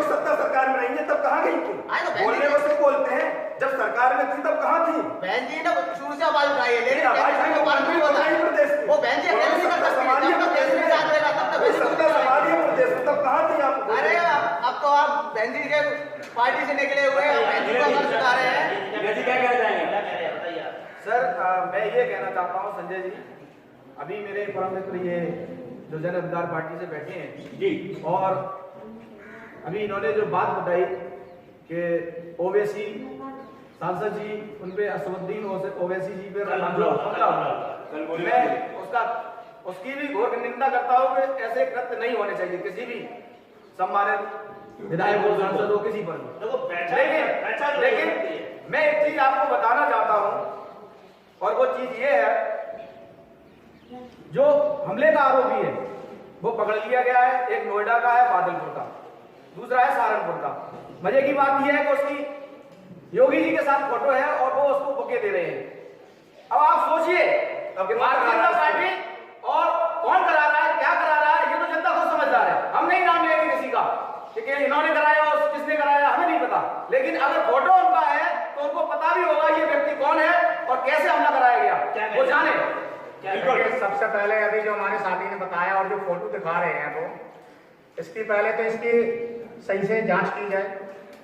सत्ता सरकार में नहीं है तब कहाँ गई थी? बोलने को सिर्फ बोलते हैं, जब सरकार में थी तब कहाँ थी? बहन जी ने शुरू से आवाज उठाई है, लेकिन वो बहन जी तब कहाँ थी आप? अरे अब तो आप बहन जी के पार्टी से निकले हुए हैं, बहन जी को आवाज उठा रहे हैं। क्या कहना चाहेंगे? सर मैं ये कहना चाहता हूँ संजय जी, अभी मेरे परम मित्र ये जो जन अधिकार पार्टी से बैठे हैं जी, और अभी इन्होंने जो बात बताई कि ओवैसी सांसद जी उन पे असदुद्दीन ओवैसी जी पे हमला हुआ, मैं उसका उसकी भी घोर निंदा करता हूँ कि ऐसे कृत्य नहीं होने चाहिए किसी भी सम्मानित विधायक हो, सांसद हो, किसी पर भी। लेकिन मैं एक चीज आपको बताना चाहता हूं और वो चीज ये है, जो हमले का आरोपी है वो पकड़ लिया गया है। एक नोएडा का है, बादलपुर का, दूसरा है सहारनपुर का। मजे की बात यह है कि उसकी योगी जी के साथ फोटो है और वो उसको बुके दे रहे हैं। अब आप सोचिए भारतीय जनता पार्टी और कौन करा रहा है, क्या करा रहा है, ये तो जनता खुद समझदार है। हम नहीं नाम लेंगे किसी का कि इन्होंने कराया और किसने कराया, हमें नहीं पता। लेकिन अगर फोटो उनका है तो उनको पता भी होगा ये व्यक्ति कौन है और कैसे हमला कराया गया, वो जाने। सबसे पहले अभी जो हमारे साथी ने बताया और जो फोटो दिखा रहे हैं वो, इसकी पहले तो इसकी सही से जांच की जाए,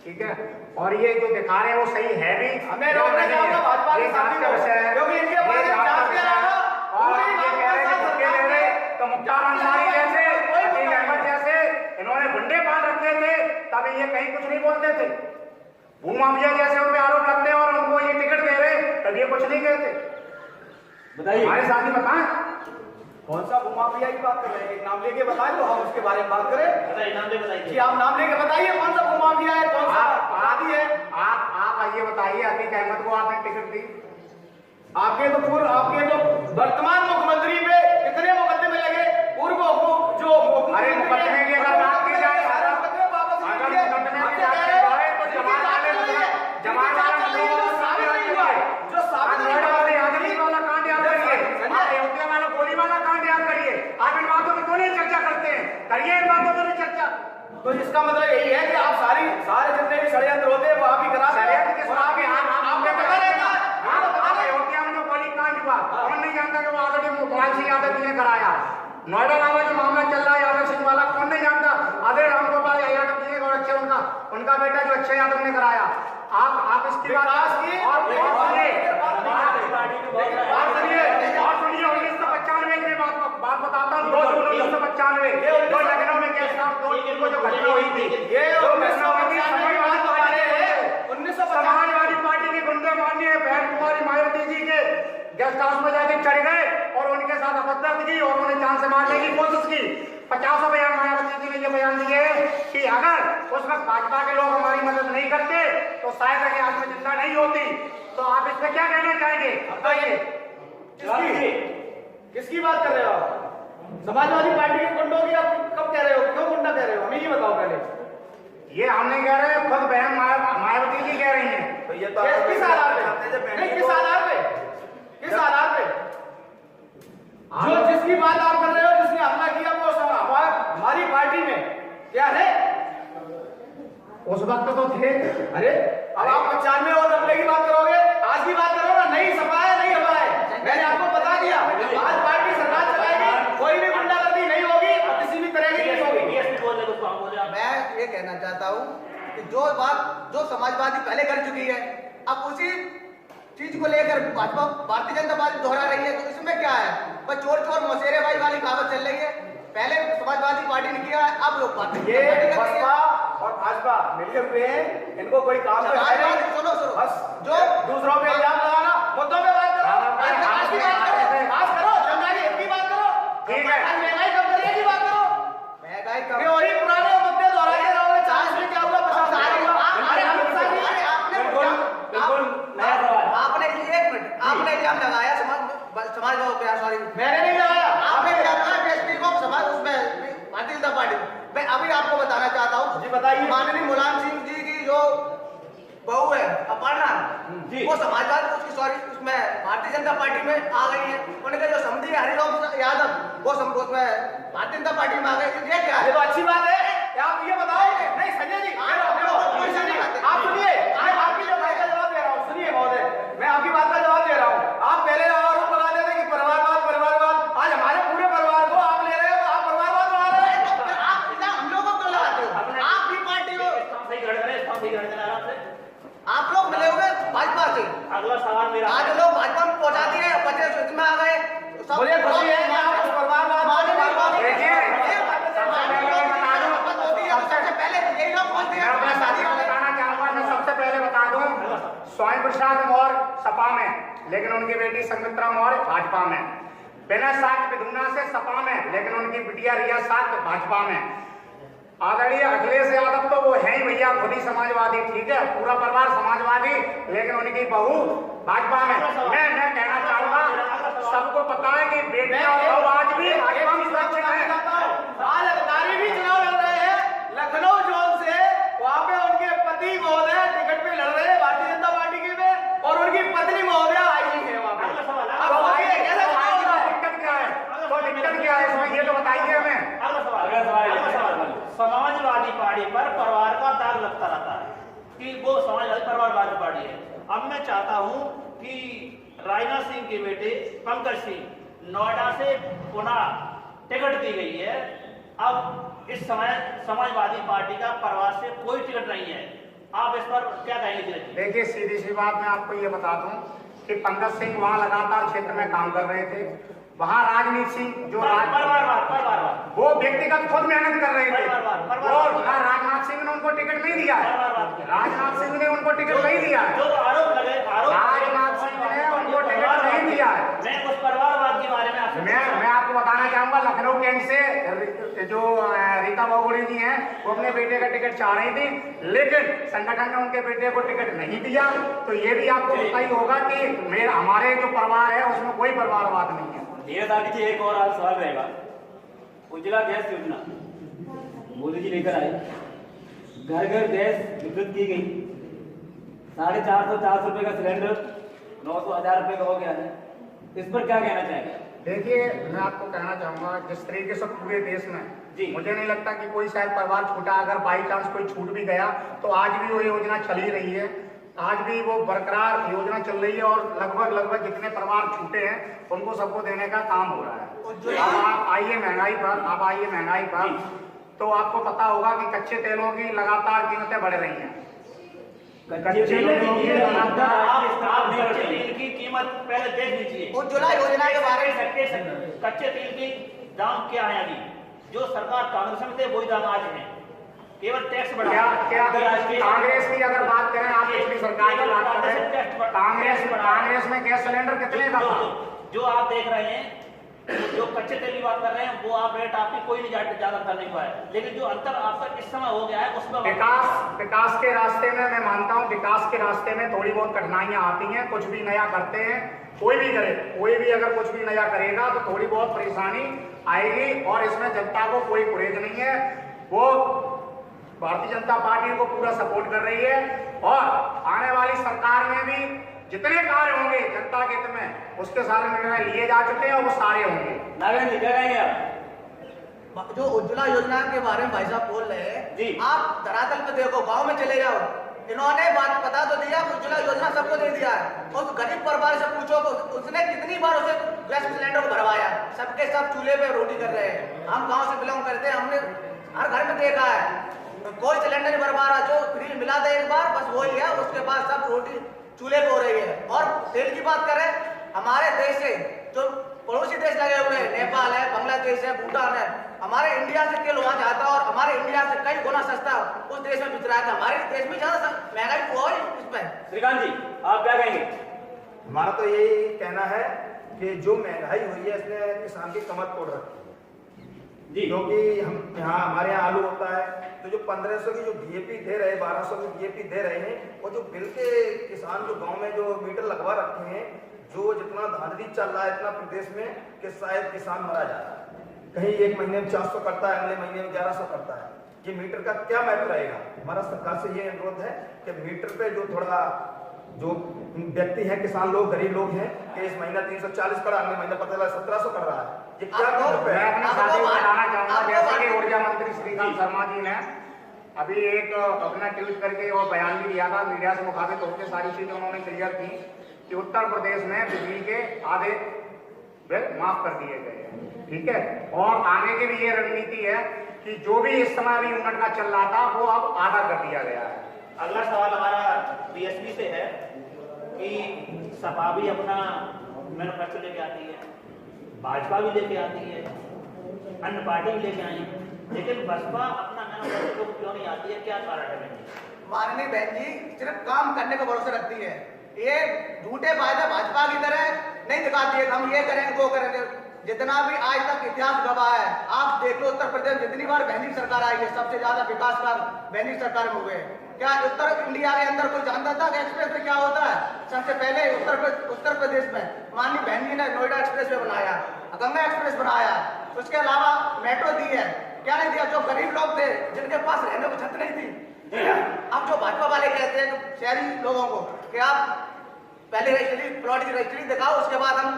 ठीक है। और ये जो दिखा रहे हैं वो सही है भी, हमें रोकने का होगा भाजपा के साथी को, क्योंकि इनके बारे में जांच के अलावा और ये कह रहे हैं कि ले रहे तो मुख्तार अंसारी जैसे, अकील अहमद जैसे इन्होंने गुंडे बांध रखे थे, तभी ये कहीं कुछ नहीं बोलते थे। भूमाफिया जैसे उन पे आरोप लगते हैं और उनको ये टिकट दे रहे तब ये कुछ नहीं कहते। बताइए हमारे साथी बताएं कौन सा भूमाफिया की बात कर रहे हैं, नाम लेके बताएं तो हम उसके बारे में बात करें। नाम ले बताइए जी, आप नाम लेके बताइए कौन सा भूमाफिया है, कौन सा अपराधी है। आप ये बताइए, अकील अहमद को आपने टिकट दी? आपके तो वर्तमान मुख्यमंत्री पे कितने मुकदमे लगे, पूर्व जो अरे मुकदमे की अगर बात की जाए, करिए इन बातों पर चर्चा। तो इसका मतलब यही है कि आप सारे जितने भी षड्यंत्र होते हैं वो आप ही करा रहे हैं। आपको पता रहता है अयोध्या में जो गोलीकांड हुआ, कौन नहीं जानता कि वो आदरणीय मुलायम सिंह यादव जी ने कराया। नोएडा वाला जो मामला चल रहा है यादव सिंह वाला, कौन नहीं जानता आदरणीय रामगोपाल यादव जी और अच्छे उनका बेटा जो अच्छे यादव ने कराया। आप इसकी बात की और सुनिए 1995 की बात बताता हूँ। 2 जून 1995 जो लखनऊ में जो घटना हुई थी, ये समाजवादी पार्टी के गुंडे माननीय बहन कुमारी मायावती जी के गेस्ट हाउस में जाकर चढ़ गए और उनके साथ अभद्रता की और उन्हें जान से मारने की कोशिश की। 50 बयान मायावती जी ने ये बयान दिए कि अगर उस वक्त भाजपा के लोग हमारी मदद नहीं करते तो शायद अगर आज में जिंदा नहीं होती। तो आप इस पर क्या कहना चाहेंगे, बताइए। किसकी बात कर रहे हो आप? समाजवादी पार्टी के गुंडों की आप कब कह रहे हो, क्यों गुंडा कह रहे हो, हमें ये बताओ पहले। ये हम नहीं कह रहे, खुद बहन मायावती जी कह रही हैं। तो ये तो किस आधार पे, नहीं किस आधार पे, किस आधार पे? जो जिसकी बात आप कर रहे हो, जिसने हमला किया वो हमारी पार्टी में क्या है? उस वक्त तो थे। अरे अब आप 95 और 90 की बात करोगे, आज की बात करो ना, नहीं सफा है, नहीं हवा है। मैंने आपको बता दिया आज पार्टी सरकार चलाएगी, कोई भी गुंडागर्दी नहीं होगी और किसी भी तरह की नहीं होगी। मैं ये कहना चाहता हूँ कि जो समाजवादी पहले कर चुकी है, अब उसी चीज को लेकर भाजपा भारतीय जनता पार्टी दोहरा रही है। तो इसमें क्या है, बस चोर चोर मौसेरेबाजी वाली कहावत चल रही है। पहले समाजवादी पार्टी ने किया है, अब लोग ये बसपा और भाजपा मिले हुए हैं, इनको कोई काम तो है नहीं। सुनो बस जो दूसरों पे इल्जाम लगाना, मुद्दों पे बात करो, आज की बात करो, महंगाई की बात करो, ठीक है, महंगाई कम करिए की बात करो, महंगाई कम, वही पुराने मुद्दे दोहराते रहोगे। 40 में क्या हुआ, 50 में क्या हुआ? आपने 1 मिनट आपने इल्जाम लगाया समाज सॉरी मैंने नहीं लगाया, आपने इल्जाम लगाया बीएसपी को समाज उसमें भारतीय जनता पार्टी। मैं अभी आपको बताना चाहता हूँ, जी बताइए। माननीय मुलायम सिंह जी की जो बहू है अपर्णा जी, वो समाजवादी उसकी सॉरी उसमें भारतीय जनता पार्टी में आ गई है। उनके जो समधी हरिराम यादव वो उसमें भारतीय जनता पार्टी में आ गए। ये क्या है? ये तो अच्छी बात है। आप ये बताओ, नहीं संजय जी आप सुनिए, मैं आपकी बात का जवाब दे रहा हूँ। सुनिए महोदय, मैं आपकी बात का जवाब दे रहा हूँ। आप पहले आरोप लगा देते कि परिवारवाद, आज हमारे पूरे परिवार को आप ले रहे हो, आप परिवारवाद बना रहे हो। आप हम लोगों को लगाते हो, आप भी पार्टी हो, आप लोग मिले हुए भाजपा से। अगला सवाल मेरा, आज लोग भाजपा में पहुंचा दिए, बच्चे इसमें आ गए। मुझे खुशी है कि आप परिवारवाद सबसे पहले बता दूं, स्वामी प्रसाद मौर्य सपा में, लेकिन उनकी बेटी संगमित्रा मौर्य भाजपा में। बिना साक्ष्य विधुना से सपा में, लेकिन उनकी बिटिया रिया साक्ष्य भाजपा में। आदरणीय अखिलेश यादव तो वो है ही भैया खुद ही समाजवादी, ठीक है, पूरा परिवार समाजवादी, लेकिन उनकी बहू भाजपा में। मैं कहना चाहूंगा, सबको पता है कि बेटियां और आज भी भाजपा में सुरक्षित है। आज अधिकारी भी चुनाव लड़ रहे हैं लखनऊ जोन से, वहां पे उनके पति महोदय टिकट पे लड़ रहे हैं भारतीय जनता पार्टी के में, और उनकी पत्नी महोदय आई है वहां पे। दिक्कत क्या है इसमें, ये तो बताइए हमें। समाजवादी पार्टी पर परिवार का दाग लगता रहता है कि वो समाजवादी परिवारवादी पार्टी है। अब मैं चाहता हूं कि राजनाथ सिंह के बेटे पंकज सिंह नोएडा से पुनः टिकट दी गई है। अब इस समय समाजवादी पार्टी का परिवार से कोई टिकट नहीं है, आप इस पर क्या कहेंगे? देखिए सीधी सी बात मैं आपको ये बता दूं कि पंकज सिंह वहां लगातार क्षेत्र में काम कर रहे थे, वहां राजनीत सिंह जो वो व्यक्तिगत खुद मेहनत कर रहे थे, और राजनाथ सिंह ने उनको टिकट नहीं दिया है, राजनाथ सिंह ने उनको टिकट नहीं दिया है, राजनाथ सिंह ने उनको टिकट नहीं दिया है। मैं उस परिवारवाद के बारे में मैं आपको बताना चाहूंगा, लखनऊ कैंट से जो रीता बहुगुड़ी जी हैं वो अपने बेटे का टिकट चाह रही थी, लेकिन संगठन ने उनके बेटे को टिकट नहीं दिया। तो ये भी आपको पता ही होगा कि हमारे जो परिवार है उसमें कोई परिवारवाद नहीं है। धीरे साहब जी एक और आज सवाल रहेगा, उज्ज्वला गैस योजना मोदी जी लेकर आए, घर घर गैस वितरित की गई, 450 रुपए का सिलेंडर 900-1000 रुपए का हो गया है, इस पर क्या कहना चाहेंगे? देखिए मैं आपको कहना चाहूंगा, जिस तरीके से पूरे देश में मुझे नहीं लगता कि कोई शायद परिवार छूटा, अगर बाई चांस कोई छूट भी गया तो आज भी वो योजना चल ही रही है, आज भी वो बरकरार योजना चल रही है, और लगभग जितने परिवार छूटे हैं उनको सबको देने का काम हो रहा है। आप आइए महंगाई पर, तो आपको पता होगा कि कच्चे तेलों की लगातार कीमतें बढ़ रही हैं। कच्चे तेल की कीमत पहले देख लीजिए, उज्ज्वला योजना के बारे में कच्चे तेल की दाम क्या है अभी, जो सरकार कांग्रेस में थे वही दाम आज है, केवल टैक्स बढ़ा। क्या कांग्रेस की अगर बात करें, आप पिछली सरकार की बात करें, कांग्रेस में गैस सिलेंडर कितने का था? जो आप देख रहे हैं, जो कच्चे तेल की बात कर रहे हैं वो आप रेट आपकी कोई नहीं ज्यादा कर नहीं पाए, लेकिन जो अंतर आपका इस समय हो गया है उसमें विकास के रास्ते में मैं मानता हूं, विकास के रास्ते में थोड़ी बहुत कठिनाइयां आती हैं, कुछ भी नया करते हैं, कोई भी करे, कोई भी अगर कुछ भी नया करेगा तो थोड़ी बहुत परेशानी आएगी, और इसमें जनता को कोई गुरेज नहीं है। वो भारतीय जनता पार्टी को पूरा सपोर्ट कर रही है, और आने वाली सरकार में भी जितने कार्य होंगे जनता के हित में उसके सारे निर्णय लिए जा चुके हैं, और वो सारे होंगे। नारायण जी क्या कहेंगे आप? जो उज्ज्वला योजना के बारे में भाई साहब बोल रहे हैं, आप धरातल पे देखो, गांव में चले जाओ, इन्होंने बात बता तो दिया, उज्ज्वला योजना सबको दे दिया है, और गरीब परिवार से पूछो तो उसने कितनी बार उसे गैस सिलेंडर को भरवाया, सबके सब चूल्हे पे रोटी कर रहे हैं। हम गाँव से बिलोंग करते हैं, हमने हर घर में देखा है, कोई सिलेंडर नहीं भरवा रहा, जो फ्री मिला था एक बार बस वही है, उसके बाद सब रोटी चूल्हे पे हो रही है। और तेल की बात करें, हमारे देश से जो पड़ोसी देश लगे हुए हैं, नेपाल है, बांग्लादेश है, भूटान है, हमारे इंडिया से तेल वहां जाता है, और हमारे इंडिया से कई गुना सस्ता उस देश में बिक रहा है। हमारे देश में ज्यादा महंगाई हुआ है इस पर। श्रीकांत जी आप क्या कहेंगे? हमारा तो यही कहना है कि जो महंगाई हुई है इसने किसान की कमर तोड़ रखी है जी, क्योंकि हम यहाँ हमारे यहाँ आलू होता है तो जो 1500 की जो DAP दे रहे हैं, 1200 की DAP दे रहे हैं, और जो बिल के किसान जो गांव में जो मीटर लगवा रखे हैं, जो जितना धांधली चल रहा है इतना प्रदेश में कि शायद किसान मरा जा रहा है, कहीं एक महीने में 400 करता है, अगले महीने में 1100 करता है। ये मीटर का क्या महत्व रहेगा? हमारा सरकार से ये अनुरोध है कि मीटर पे जो थोड़ा जो व्यक्ति है, किसान लोग, गरीब लोग हैं, कि इस महीना 340 कर रहा है, अगले महीना पता चला 1700 कर रहा है, ये क्या मतलब है? मैं अपने साथी को बताना चाहूंगा, जैसे कि ऊर्जा मंत्री श्रीकांत शर्मा जी ने अभी एक अपना ट्वीट करके और बयान भी दिया था, मीडिया से मुखातिब होकर सारी चीजें उन्होंने क्लियर की कि उत्तर प्रदेश में बिजली के आधे बिल माफ कर दिए गए हैं, ठीक है, और आगे की भी ये रणनीति है कि जो भी इस समय अभी यूनिट का चल रहा था वो अब आधा कर दिया गया है। अगला सवाल हमारा BSP से है कि सपा भी अपना मैन्युफैक्चर लेके आती है, भाजपा भी लेके आती है, अन्य पार्टी भी लेके आई है, लेकिन बसपा अपना मैन्युफैक्चर क्यों नहीं आती है, क्या कारण है? माननीय बहन जी सिर्फ काम करने पर भरोसा रखती है, ये झूठे वायदे भाजपा की तरह नहीं दिखाती है, हम ये करेंगे वो करेंगे। जितना भी आज तक इतिहास गवाह है, आप देख लो उत्तर प्रदेश जितनी बार बहनी सरकार आई है, सबसे ज्यादा विकास कार्य बहनी सरकार में हुए। क्या उत्तर इंडिया के अंदर कोई जानता था कि एक्सप्रेस वे क्या होता है? सबसे पहले उत्तर प्रदेश में माननीय बहन जी ने नोएडा एक्सप्रेस वे बनाया, गंगा एक्सप्रेस बनाया, उसके अलावा मेट्रो दी है। क्या नहीं दिया? जो गरीब लोग थे, जिनके पास रहने को छत नहीं थी, अब जो भाजपा वाले कहते हैं शहरी लोगों को कि आप पहले रजिस्ट्री प्लॉट की रजिस्ट्री दिखाओ, उसके बाद हम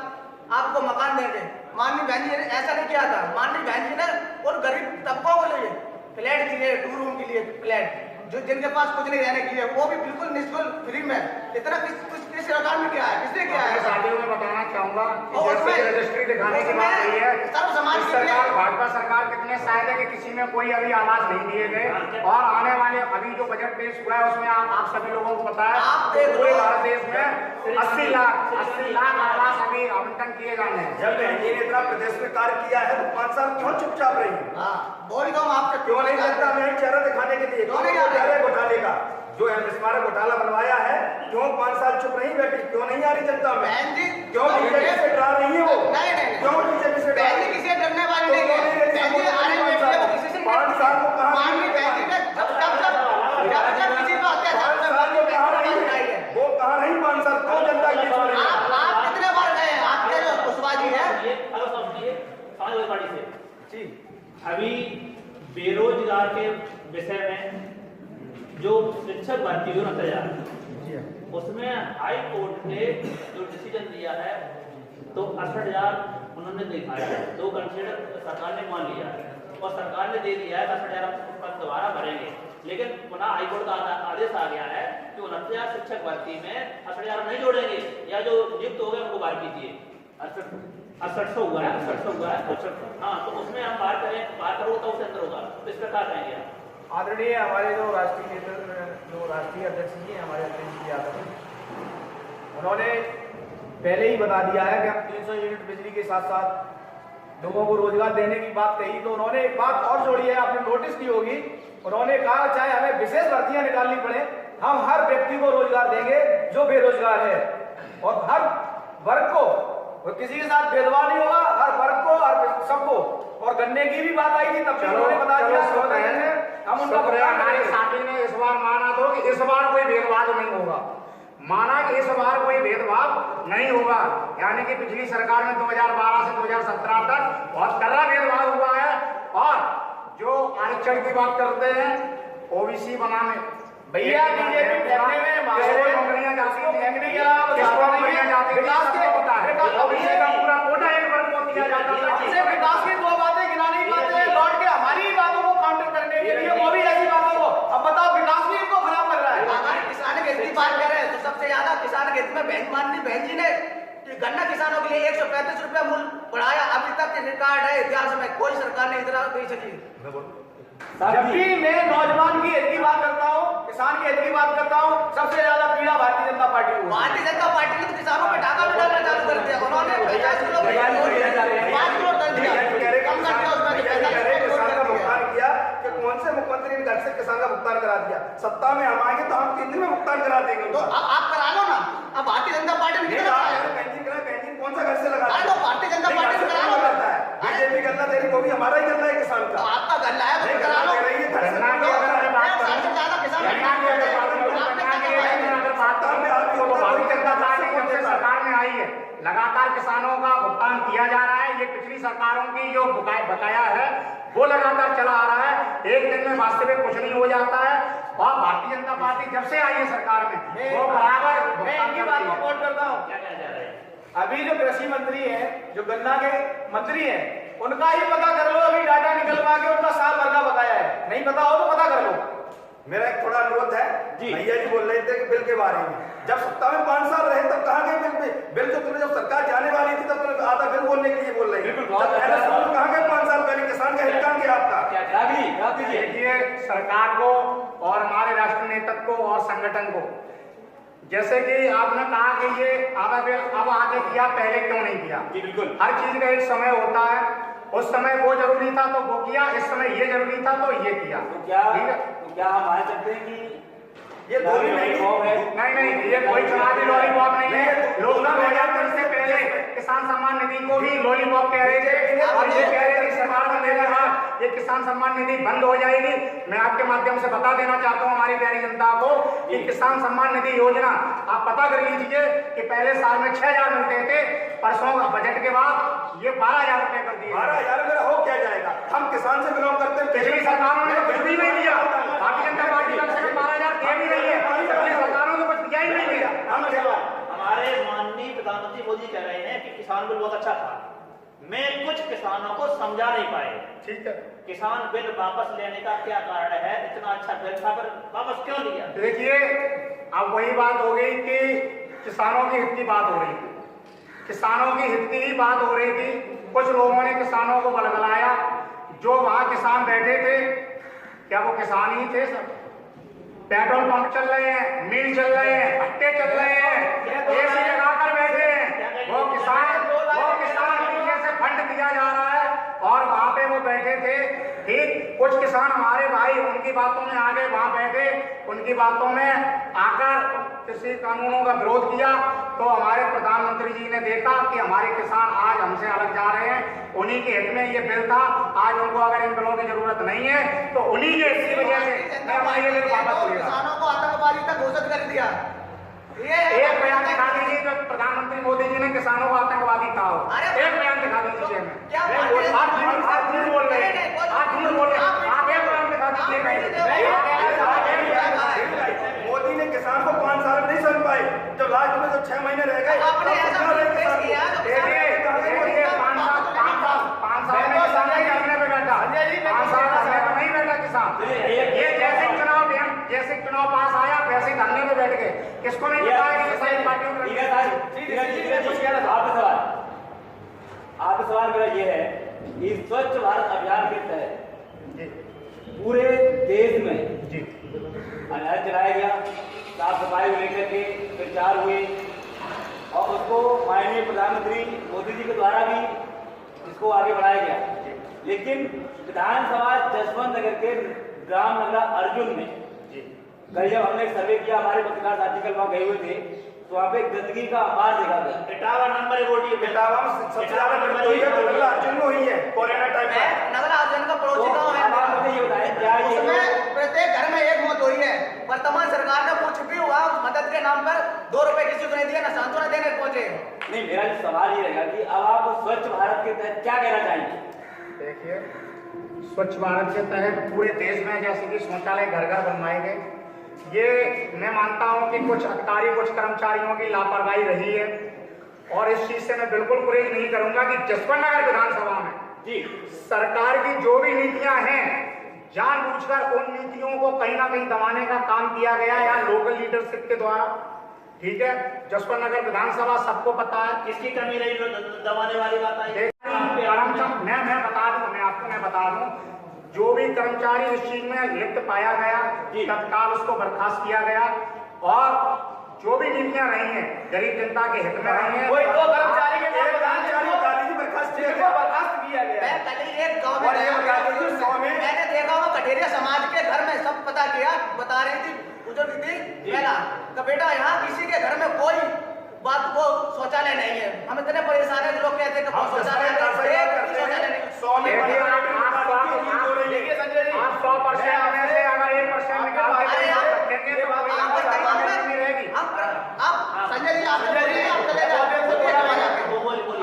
आपको मकान देंगे। माननीय बहन जी ने ऐसा नहीं किया था। माननीय बहन जी ने उन गरीब तबकों के लिए फ्लैट दिए, 2 रूम के लिए फ्लैट, जो जिनके पास कुछ नहीं रहने के लिए, वो भी बिल्कुल निःशुल्क फ्री में। इतना किस सरकार में किया है? किसने किया है? शादियों में बताना चाहूंगा कि रजिस्ट्री दिखाने की बात रही है, सब समाज सरकार भाजपा सरकार कितने शायद है कि किसी में कोई अभी आवाज नहीं दिए गए, और आने वाले अभी जो बजट पेश हुआ है उसमें आप सभी लोगों को पता है पूरे भारत देश में 80 लाख आवास अभी आवंटन किए जाने हैं। जब बहन जी ने इतना प्रदेश में कार्य किया है तो 5 साल क्यों चुपचाप रही? बोल दो आपसे, क्यों नहीं लगता? मैं चेहरा दिखाने के लिए घोटाले का जो स्मारक घोटाला बनवाया है, क्यों 5 साल चुप नहीं बैठी? क्यों नहीं आ रही जनता में? क्यों बीजेपी से डरा रही है वो? क्यों बीजेपी से किसी डरने वाली नहीं है। 5 साल को कहा किसी को अत्याचार वो कहा नहीं 5 साल क्यों जनता की आप कितने बार गए? आपके जो कुशवाजी है समाजवादी से जी अभी बेरोजगार के विषय में जो शिक्षक भर्ती हो रहा है, उसमें हाई कोर्ट ने जो डिसीजन दिया है तो 68,000 उन्होंने दिखाया है, 2 कंसिडर सरकार ने मान लिया है और सरकार ने दे दिया है 68,000 पद दोबारा भरेंगे। लेकिन पुनः हाईकोर्ट का आदेश आ गया है कि 69,000 शिक्षक भर्ती में 68,000 नहीं जोड़ेंगे, या जो नियुक्त हो गए उनको बाहर कीजिए। 6800 हुआ है, 6800 हुआ है, 6800। हाँ, तो उसमें हम बात करो तो उसके अंदर होगा, तो इस प्रकार कहेंगे आप। आदरणीय हमारे जो राष्ट्रीय अध्यक्ष जी हैं, हमारे अखिलेश जी यादव, उन्होंने पहले ही बता दिया है कि हम 300 यूनिट बिजली के साथ साथ लोगों को रोजगार देने की बात कही। तो उन्होंने एक बात और जोड़ी है, आपने नोटिस की होगी, उन्होंने कहा चाहे हमें विशेष भर्तियां निकालनी पड़े, हम हर व्यक्ति को रोजगार देंगे जो बेरोजगार है, और हर वर्ग को, किसी के साथ भेदभाव नहीं होगा, हर वर्ग को और सबको। और गन्ने की भी बात आई थी, तब उन्होंने बता दिया हम उनका हमारे साथी ने इस बार माना तो कि इस बार कोई भेदभाव नहीं होगा, माना कि इस बार कोई भेदभाव नहीं होगा। यानी कि पिछली सरकार में 2012 से 2017 तक बहुत कड़ा भेदभाव हुआ है। और जो आरक्षण की बात करते हैं, ओबीसी बनाने भैया बीजेपी फेंकने में नौकरियां जाती पूरा कोटा एक वर्ग को दिया जाता है। विकास की 2 बातें गिनानी बातें लौट के हमारी बातों को काउंटर करने के लिए, वो भी ऐसी बातों को। अब बताओ विकास भी इनको खराब कर रहा है। अगर किसान के हित की बात करें तो सबसे ज्यादा किसान के हित में बहन जी ने गन्ना किसानों के लिए 135 रुपया मूल्य बढ़ाया। अभी तक रिकॉर्ड है इतिहास में, कोई सरकार ने इतना नहीं सकी। जब भी मैं नौजवान की हित की बात करता हूँ, किसान के हित की बात करता हूँ, सबसे ज्यादा पीड़ा भारतीय जनता पार्टी को। भारतीय जनता पार्टी ने तो किसानों पे टाका भी डालना चालू कर दिया। उन्होंने 50 किलो 5 करोड़ कर दिया, कम कर दिया उसमें किसान का भुगतान किया कि कौन से मुख्यमंत्री ने घर से किसान का भुगतान करा दिया? सत्ता में हम आएंगे तो हम 3 दिन में भुगतान करा देंगे। तो आप करा लो ना। अब भारतीय जनता पार्टी ने कितना कौन सा घर से लगा? तो भारतीय जनता पार्टी ने करा लो। बीजेपी गन्ना दे रही, वो भी हमारा ही गन्ना है किसान का। तो आपका गन्ना है तो करा लो। सरकार में आई है, लगातार किसानों का भुगतान किया जा रहा है। ये पिछली सरकारों की जो बकाया है वो लगातार चला आ रहा है। एक दिन में वास्तविक कुछ नहीं हो जाता है। और भारतीय जनता पार्टी जब से आई है सरकार में वो बराबर। मैं इनकी बात को कोट करता हूँ। अभी जो कृषि मंत्री है, जो गन्ना के मंत्री है, उनका ही पता कर लो। अभी डाटा निकलवा के उनका साल भर का बकाया है, नहीं पता हो तो पता कर लो। मेरा एक थोड़ा अनुरोध है, भैया जी बोल रहे थे कि बिल के बारे में, जब सत्ता में 5 साल रहे तब कहाँ गए बिल पे? बिल जो तुमने जब सरकार जाने वाली थी तब तुमने आधा बिल बोलने के लिए बोल रहे हैं। कहाँ गए 5 साल पहले? किसान का हित कहाँ गया आपका? देखिए, सरकार को और हमारे राष्ट्रीय नेतृत्व को और संगठन को, जैसे कि आपने कहा कि ये अब आगे किया, पहले क्यों नहीं किया? बिल्कुल, हर चीज का एक समय होता है। उस समय वो जरूरी था तो वो किया, इस समय ये जरूरी था तो ये किया। तो क्या हम मान सकते हैं कि ये दोनों नहीं, ये कोई चुनावी लॉलीपॉप नहीं है। लोग 2003 से पहले किसान सम्मान निधि को भी लॉलीपॉप कह रहे ये किसान सम्मान निधि बंद हो जाएगी। मैं आपके माध्यम से बता देना चाहता हूँ हमारी प्यारी जनता को कि किसान सम्मान निधि योजना आप पता कर लीजिए कि पहले साल में 6,000 मिलते थे, परसों बजट के बाद ये 12,000 रुपए कर दिए। 12,000 मेरा हो क्या जाएगा? हम किसान से बिलोंग करते हैं। पिछली सरकारों ने कुछ भी नहीं दिया, भारतीय जनता पार्टी कम से कम 12,000 दे भी रही है, पिछली सरकारों ने कुछ दिया ही नहीं दिया। हम क्या हमारे माननीय प्रधानमंत्री मोदी कह रहे हैं कि किसान बिल बहुत अच्छा था, मैं कुछ किसानों को समझा नहीं पाए। ठीक है, किसान बिल वापस लेने का क्या कारण है? इतना अच्छा बिल था पर वापस क्यों लिया? देखिए अब वही बात हो गई कि किसानों की हित की बात हो रही थी, किसानों की हित की ही बात हो रही थी। कुछ लोगों ने किसानों को बलगलाया, जो वहां किसान बैठे थे क्या वो किसान ही थे? सब पेट्रोल पंप चल रहे हैं, मिल चल रहे हैं, भट्टे चल रहे हैं, एसी लगाकर बैठे हैं, वो किसान पीछे से फंड दिया जा रहा है और वहां पे वो बैठे थे। ठीक, कुछ किसान हमारे भाई उनकी बातों में आगे वहां बैठे, उनकी बातों में आकर कृषि कानूनों का विरोध किया, तो हमारे प्रधानमंत्री जी ने देखा कि हमारे किसान आज हमसे अलग जा रहे हैं, उन्हीं के हित में ये बिल था, आज उनको अगर इन बिलों की जरूरत नहीं है तो उन्हीं के इसी वजह से मैं हमारे ये वापस लेगा। किसानों को आतंकवादी तक घोषित कर दिया। ये एक बयान दिखा दीजिए जो प्रधानमंत्री मोदी जी ने किसानों को आतंकवादी कहा हो, एक बयान दिखा दीजिए। आप झूठ बोल रहे हैं, आप झूठ बोल रहे हैं, आप एक बयान दिखा दीजिए। मोदी ने किसान को 5 साल नहीं समझ पाए, जब लास्ट में जब 6 महीने रह गए आपने ऐसा पेश किया पाँच साल में किसान नहीं करने पे बैठा, 5 साल करने पे नहीं बैठा किसान। ये जैसे चुनाव पास आया वैसे ही धरने पे बैठ गए। किसको नहीं पता है कि सारी पार्टियों आपका सवाल मेरा ये है कि स्वच्छ भारत अभियान के तहत पूरे देश में अभियान चलाया गया, साफ सफाई को लेकर के प्रचार हुए और उसको माननीय प्रधानमंत्री मोदी जी के द्वारा भी इसको आगे बढ़ाया गया। लेकिन विधानसभा जसवंत नगर के ग्राम नगरा अर्जुन में कल जब हमने सर्वे किया, हमारे पत्रकार साथी कल वहाँ गए हुए थे, तो वहाँ पे गंदगी का अंबार देखा गया। इटावा नंबर 1 रोड, इटावा में सबसे ज्यादा गंदगी हुई है तो नगला अर्जुन में हुई है, कोरोना टाइम में। नगला अर्जुन का पड़ोसी गांव है, मुझे ये बताएं क्या ये उसमें प्रत्येक घर में एक मौत हुई है। वर्तमान सरकार ने कुछ भी हुआ मदद के नाम पर 2 रुपए किसी को नहीं दिया, न सांत्वना देने पहुंचे। नहीं, मेरा जो सवाल ये रहेगा कि अब आप स्वच्छ भारत के तहत क्या कहना चाहेंगे? देखिए, स्वच्छ भारत के तहत पूरे देश में जैसे कि शौचालय घर घर बनवाए गए, ये मैं मानता हूं कि कुछ अधिकारी कुछ कर्मचारियों की लापरवाही रही है और इस चीज से मैं बिल्कुल गुरेज नहीं करूंगा कि जसवंत नगर विधानसभा में जी सरकार की जो भी नीतियां हैं जानबूझकर उन नीतियों को कहीं ना कहीं दबाने का काम किया गया या लोकल लीडरशिप के द्वारा। ठीक है, जसवंत नगर विधानसभा सबको पता है किसकी कमी रही जो दबाने वाली बात आई? मैं बता दूं जो भी कर्मचारी इस चीज में लिप्त पाया गया तत्काल उसको बर्खास्त किया गया और जो भी नीतियां रही हैं गरीब जनता के हित में रही हैं। कोई 2 कर्मचारी के बर्खास्त किया गया। मैं कल ही एक गांव में मैंने देखा वो कठेरिया समाज के घर में सब पता किया, बता रही थी बुजुर्ग थी पहला तो बेटा यहाँ किसी के घर में कोई बात वो शौचालय नहीं है। हम इतने परेशान है, लोग कहते हैं कि शौचालय नहीं। आप 100% में से अगर 1% निकाल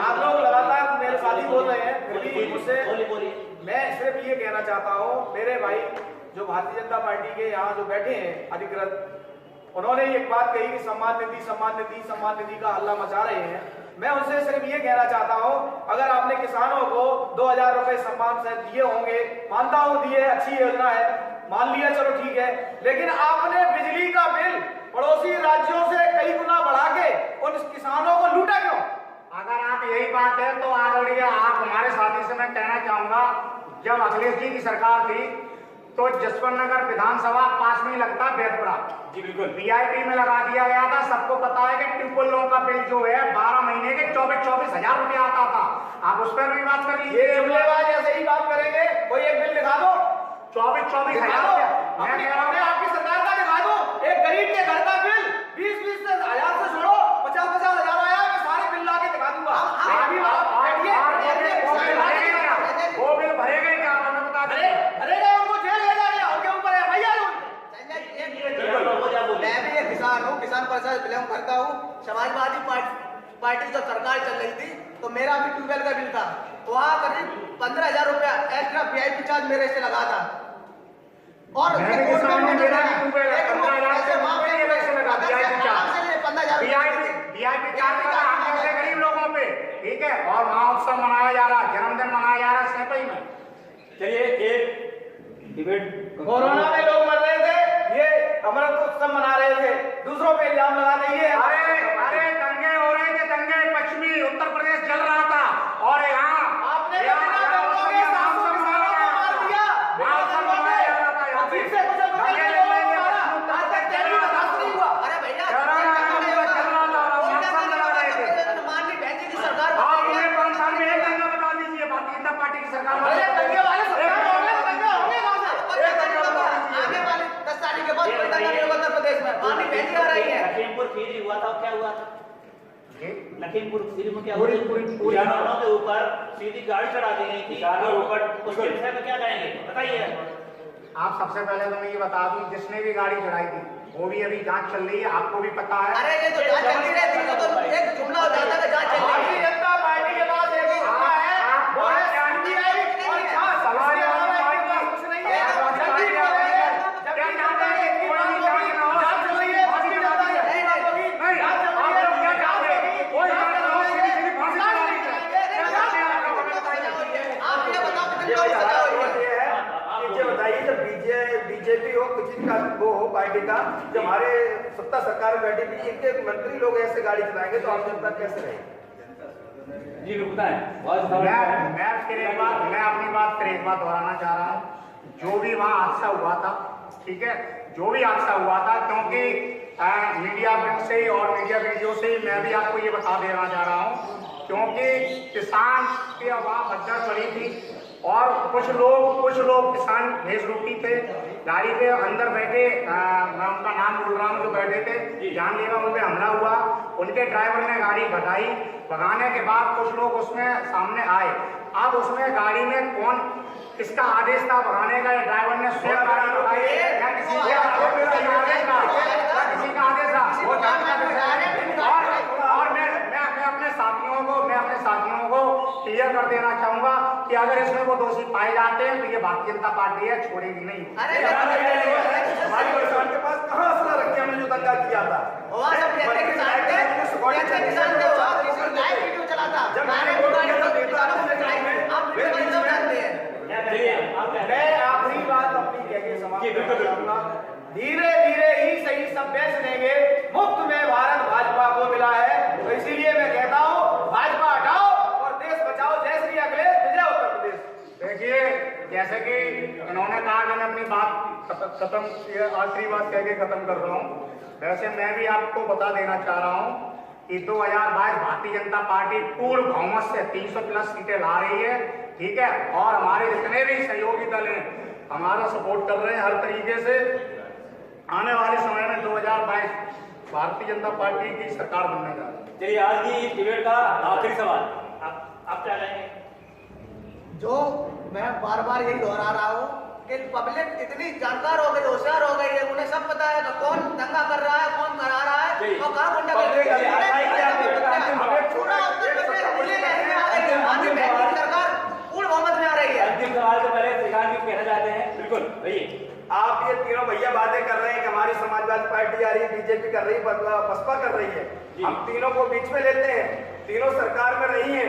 आप लोग लगातार मेरे साथी बोल रहे हैं, फिर भी मुझसे मैं सिर्फ ये कहना चाहता हूँ, मेरे भाई जो भारतीय जनता पार्टी के यहाँ जो बैठे हैं अधिकृत, उन्होंने एक बात कही कि सम्मान निधि का हल्ला मचा रहे हैं। मैं उनसे सिर्फ ये कहना चाहता हूं, अगर आपने किसानों को 2,000 रुपए सम्मान से दिए होंगे, मानता हूं दिए, अच्छी योजना है, मान लिया, चलो ठीक है, लेकिन आपने बिजली का बिल पड़ोसी राज्यों से कई गुना बढ़ा के उन किसानों को लूटा क्यों? अगर आप यही बात है तो आदरणीय आप हमारे साथी से मैं कहना चाहूंगा, जब अखिलेश जी की सरकार थी तो जसवंत नगर विधानसभा पास में लगता बेदपुरा जी बिल्कुल VIP में लगा दिया गया था। सबको पता है कि ट्यूबवेलों का बिल जो है 12 महीने के 24 हजार रुपये आता था। आप उस पर भी बात कर लीजिए। ये जुमलेबाज ऐसे ही बात करेंगे, कोई एक बिल दिखा दो 24 हजार आपकी सरकार का दिखा दो। एक गरीब के घर का बिल 20 हजार से छोड़ो 50 हजार आया, मैं सारे बिल ला के दिखा दूंगा। वो बिल भरेगा क्या? रही थी तो मेरा भी ट्यूबवेल का बिल था, वहाँ करीब 15,000 रुपया एक्स्ट्रा VIP चार्ज मेरे से लगा था। और गरीब लोगों पे, ठीक है, और महोत्सव मनाया जा रहा, जन्मदिन मनाया जा रहा सैपई में। चलिए एक डिबेट। कोरोना में लोग मर रहे थे, ये अमृत उत्सव मना रहे थे, दूसरों पे इल्जाम लगा देंगे। अरे दंगे हो रहे थे, दंगे पश्चिमी उत्तर प्रदेश चल रहा था और यहाँ आपने बिना दंगों के 700 किसानों को मार दिया, बिना दंगों के अजीब से कुछ लोगों को मारा, आज तक तेरी बर्दाश्त नहीं हुआ। अरे भैया माननीय बहन जी की सरकार आपने 5 साल में एक दंगा बता दीजिए, भारतीय जनता पार्टी की सरकार अरे दंगे वाले सरकार होंगे तो दंगे होंगे कहाँ से? आने वाले 10 साल के बाद कोई दंगा नहीं होगा उत्तर प्रदेश में। माननीय बहन जी आ रही है। लखीमपुर खीरी हुआ था, क्या हुआ था? लखीमपुर खीरी में क्या हुआ? पूरी किसानों के ऊपर सीधी गाड़ी चढ़ा दी गई थी, किसानों के ऊपर उसके विषय में क्या कहेंगे बताइए। आप सबसे पहले तो मैं ये बता दूं, जिसने भी गाड़ी चढ़ाई थी वो भी अभी जांच चल रही है, आपको भी पता है। अरे ये तो जांच चलती रहती है, तो एक जुमला हो जाता है जांच चल रही भारतीय है। जनता पार्टी के पास एक ही जुमला है, वो है CBI और जांच। सवाल इसके अलावा इनके पास कुछ नहीं है। जल्दी बोलेंगे, जबकि जनता की इतनी मांग होगी, जांच चल रही है, जबकि जनता की इतनी मांग होगी, जांच चल रही है, जांच होगी। आप ये बताओ कितनी लोग सजा हुई है? मुझे बताइए, जब बीजेपी हो किसी का वो हो पार्टी का, जब हमारे सत्ता सरकार में बैठी थी, इनके मंत्री लोग ऐसे गाड़ी चलाएंगे तो आम जनता कैसे रहेगी? जी बताएं। मैं अपनी बात फिर एक बात दोहराना चाह रहा हूँ। जो भी वहाँ हादसा हुआ था, ठीक है, जो भी हादसा हुआ था, क्योंकि मीडिया प्रिंट से ही और मीडिया वीडियो से ही मैं भी आपको ये बता देना चाह रहा हूँ, क्योंकि किसान की वहाँ भगदड़ पड़ी थी और कुछ लोग किसान भेजरूपी थे, गाड़ी के अंदर बैठे, मैं उनका नाम बोल रहा हूँ, जो बैठे थे, जानलेवा उन पे हमला हुआ। उनके ड्राइवर ने गाड़ी भगाने के बाद कुछ लोग उसमें सामने आए। अब उसमें गाड़ी में कौन, किसका आदेश था भगाने का? ड्राइवर ने स्वयं गाड़ी भगाई या किसी का आदेश था? वो जानना और मैं अपने साथियों को क्लियर कर देना चाहूंगा कि अगर इसमें वो दोषी पाए जाते हैं तो ये भारतीय जनता पार्टी है, छोड़ेगी नहीं। हमारी किसान के पास कहाँ असला रख के हमने जो दंगा किया था? मैं आखिरी बात अपनी कह के समाप्त करूंगा। धीरे धीरे ही सही सब बेच देंगे, मुफ्त में भारत भाजपा को मिला है, तो इसीलिए मैं कहता हूँ भाजपा हटाओ और देश बचाओ। जय श्री अखिलेश, विजय उत्तर प्रदेश। देखिए, जैसे कि उन्होंने कहा कि मैं अपनी बात खत्म, आखिरी बात कह के खत्म कर रहा हूँ। वैसे मैं भी आपको बता देना चाह रहा हूँ कि 2022 भारतीय जनता पार्टी पूर्ण बहुमत से 300+ सीटें ला रही है, ठीक है, और हमारे जितने भी सहयोगी दल हैं हमारा सपोर्ट कर रहे हैं हर तरीके से। आने वाले समय में 2022 भारतीय जनता पार्टी की सरकार बनने जा रही है। चलिए आज की इस डिबेट का आखिरी सवाल आप क्या कहेंगे? जो मैं बार बार यही दोहरा रहा हूँ कि पब्लिक इतनी जानकार हो गई, होशियार हो गई है, उन्हें सब पता है कि कौन दंगा कर रहा है, कौन करा रहा है और कहाँ गुंडा कर रही है। पूरा उत्तर प्रदेश नीले लहर में आ गई है। माननीय बहन जी की सरकार पूर्ण बहुमत में आ रही है। अंतिम सवाल से पहले श्रीकांत जी कहना चाहते हैं। बिल्कुल भैया, आप ये तीनों भैया बातें कर रहे हैं कि हमारी समाजवादी पार्टी आ रही है, बीजेपी कर रही है, बसपा कर रही है, हम तीनों को बीच में लेते हैं, तीनों सरकार में नहीं है,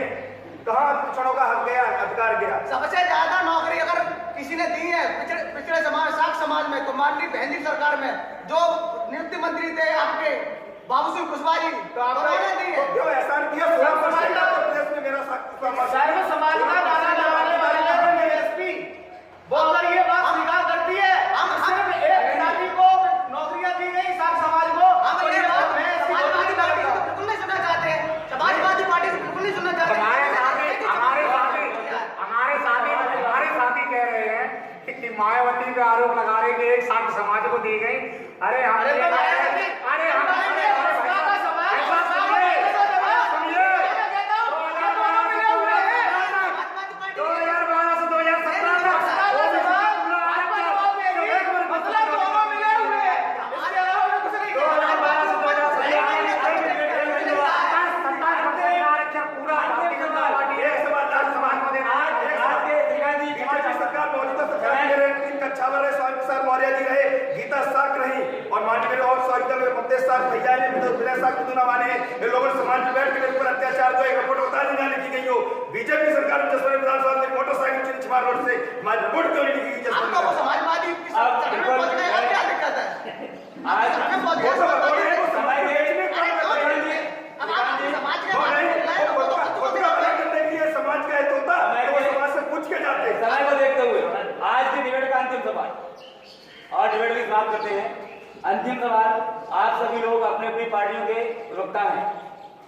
कहाँ पिछड़ों का हक गया, अधिकार गया? सबसे ज्यादा नौकरी अगर किसी ने दी है पिछड़े समाज, साख समाज में, तो माननीय बहन जी सरकार में जो नियुक्ति मंत्री थे आपके बाबूसिंह कुशवाहा जी, उन्होंने दी है। क्यों एहसान किया? समाज का दाना दबाने वाले एसपी बोलकर ये बात स्वीकार करती है। हम सिर्फ एक जाति को नौकरियां दी गई, साथ समाज को। हम ये बात समाजवादी पार्टी को बिल्कुल नहीं सुनना चाहते, समाजवादी पार्टी से बिल्कुल नहीं सुनना चाहते। हमारे साथी कह रहे हैं कि मायावती पे आरोप लगा रहे कि एक साथ समाज को दी गई। अरे प्रदेश साहब भैया ने विनय साहब कुदूना वाले लोगों समाज में बैठ के ऊपर अत्याचार जो एक रिपोर्ट बता दी जाने की गई हो, बीजेपी सरकार में जसवंत विधानसभा में मोटरसाइकिल छिपार रोड से हमारी रिपोर्ट क्यों नहीं लिखी गई? आपका समाजवादी क्या दिक्कत है? समाज का हित होता समाज से पूछ के जाते। समय को देखते हुए आज की डिबेट का अंतिम सवाल और डिबेट की समाप्त करते हैं। अंतिम सवाल, आप सभी लोग अपने अपनी पार्टियों के वक्ता हैं,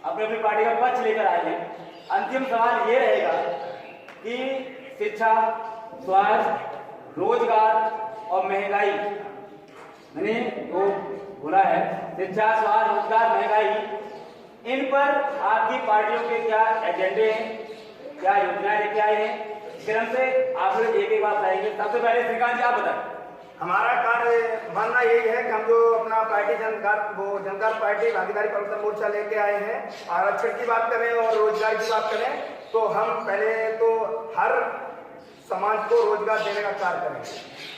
अपने अपनी पार्टी का पक्ष लेकर आए हैं। अंतिम सवाल ये रहेगा कि शिक्षा, स्वास्थ्य, रोजगार और महंगाई, मैंने वो बोला है शिक्षा, स्वास्थ्य, रोजगार, महंगाई, इन पर आपकी पार्टियों के क्या एजेंडे हैं, क्या योजनाएं लेके आए हैं, क्रम से आप लोग एक बात बताएंगे। सबसे पहले श्रीकांत जी आप बताएं। हमारा कार्य मानना यही है कि हम जो अपना पार्टी जनता पार्टी भागीदारी परिवर्तन मोर्चा लेके आए हैं, आरक्षण की बात करें और रोजगार की बात करें तो हम पहले तो हर समाज को रोजगार देने का कार्य करेंगे,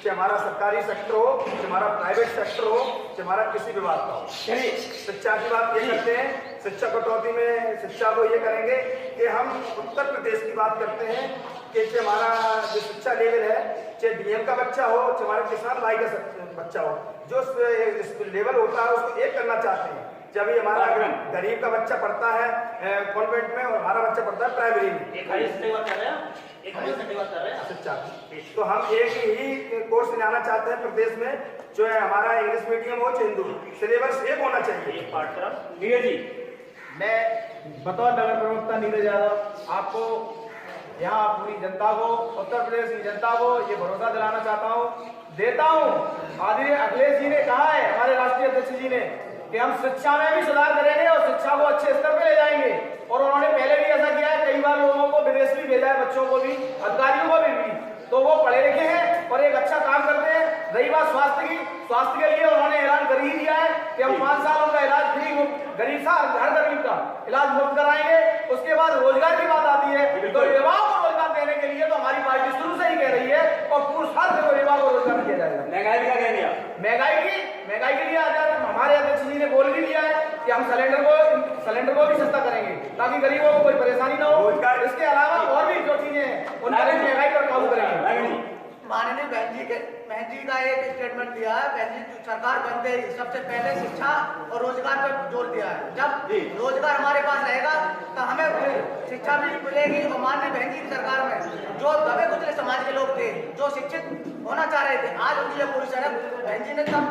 चाहे हमारा सरकारी सेक्टर हो, चाहे हमारा प्राइवेट सेक्टर हो, चाहे हमारा किसी विभाग का हो। शिक्षा की बात ये करते हैं, शिक्षा कटौती में शिक्षा को ये करेंगे कि हम उत्तर प्रदेश की बात करते हैं कि चाहे हमारा जो शिक्षा लेवल है, चाहे डीएम का बच्चा हो, चाहे हमारे किसान भाई का बच्चा हो, जो लेवल होता है उसको एक करना चाहते हैं। जब ये हमारा गरीब का बच्चा पढ़ता है कॉन्वेंट में और हमारा बच्चा पढ़ता है प्राइमरी में, शिक्षा, तो हम एक ही कोर्स में आना चाहते हैं प्रदेश में, जो है हमारा इंग्लिश मीडियम हो, हिंदू, सिलेबस एक होना चाहिए। नीरज जी, मैं बतौर नगर प्रवक्ता नीरज यादव आपको यहाँ पूरी जनता को, उत्तर प्रदेश की जनता को ये भरोसा दिलाना चाहता हूँ, देता हूँ। आदरणीय अखिलेश जी ने कहा है, हमारे राष्ट्रीय अध्यक्ष जी ने, कि हम शिक्षा में भी सुधार करेंगे और शिक्षा को अच्छे स्तर पे ले जाएंगे। और उन्होंने पहले भी ऐसा किया है, कई बार लोगों को विदेश भी भेजा है, बच्चों को भी, अधिकारियों को भी, तो वो पढ़े लिखे हैं और एक अच्छा काम करते हैं। रही बात स्वास्थ्य की, स्वास्थ्य के लिए उन्होंने ऐलान कर ही दिया है कि हम 5 साल उनका इलाज फ्री, गरीब हर गरीब का इलाज मुफ्त कराएंगे। उसके बाद रोजगार की बात आती है, तो युवाओं को रोजगार देने के लिए तो हमारी पार्टी शुरू से ही कह रही है और पूरे साल से युवाओं को रोजगार दिया जाएगा। महंगाई का कह दिया, महंगाई के लिए हमारे अध्यक्ष जी ने बोल भी दिया है कि हम सिलेंडर को भी सस्ता करेंगे ताकि गरीबों को कोई परेशानी ना हो। इसके अलावा और भी जो चीजें हैं उन पर महंगाई पर काबू करेंगे। माननीय बहन जी का एक स्टेटमेंट दिया है। बहन जी सरकार बनते ही सबसे पहले शिक्षा और रोजगार पर जोर दिया है। जब रोजगार हमारे पास रहेगा तो हमें शिक्षा भी मिलेगी। और माननीय बहन जी की सरकार में जो दबे कुचले समाज के लोग थे, जो शिक्षित होना चाह रहे थे, आज उनकी ये पूरी सड़क बहन जी ने तब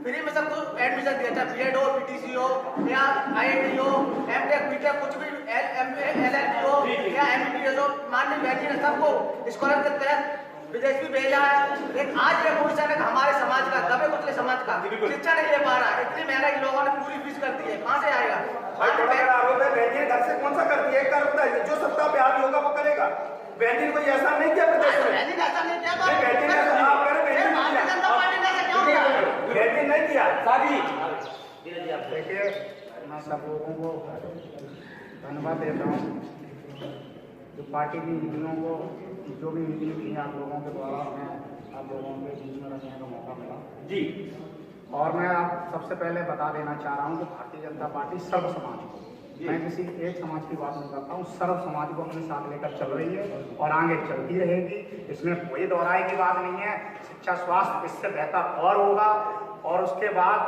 फ्री में सबको एडमिशन दिया, चाहे बीएड हो, पीटीसी हो या आईआईटी हो, एमटेक, बीटेक, कुछ भी एलएलबी हो या एमबीबीएस हो, माननीय बहन जी ने सबको स्कॉलर के तहत विदेश भी भेजा है। लेकिन आज ये पूरी सड़क हमारे समाज का, दबे कुचले समाज का शिक्षा नहीं ले पा रहा है। इतनी महंगाई लोगों ने पूरी फीस कर दी है, कहाँ से आएगा? आरोप है बहन जी घर से कौन सा करती है, करता है जो सत्ता पे हावी होगा वो करेगा। बहन जी कोई ऐसा नहीं किया प्रदेश में, बहन जी ऐसा नहीं किया, बहन जी ने आप करें, भारतीय जनता पार्टी ने ऐसा क्यों किया? बहन जी नहीं किया। देखिए, मैं सब लोगों को धन्यवाद देता हूँ जो पार्टी की नीतियों को, जो भी नीति थी आप लोगों के द्वारा हमें आप लोगों के बीच में रखने का मौका मिला जी। और मैं आप सबसे पहले बता देना चाह रहा हूँ कि भारतीय जनता पार्टी सर्व समाज को, मैं किसी एक समाज की बात नहीं करता हूँ, सर्व समाज को अपने साथ लेकर चल रही है और आगे चलती रहेगी। इसमें कोई दोहराई की बात नहीं है। शिक्षा, स्वास्थ्य इससे बेहतर और होगा। और उसके बाद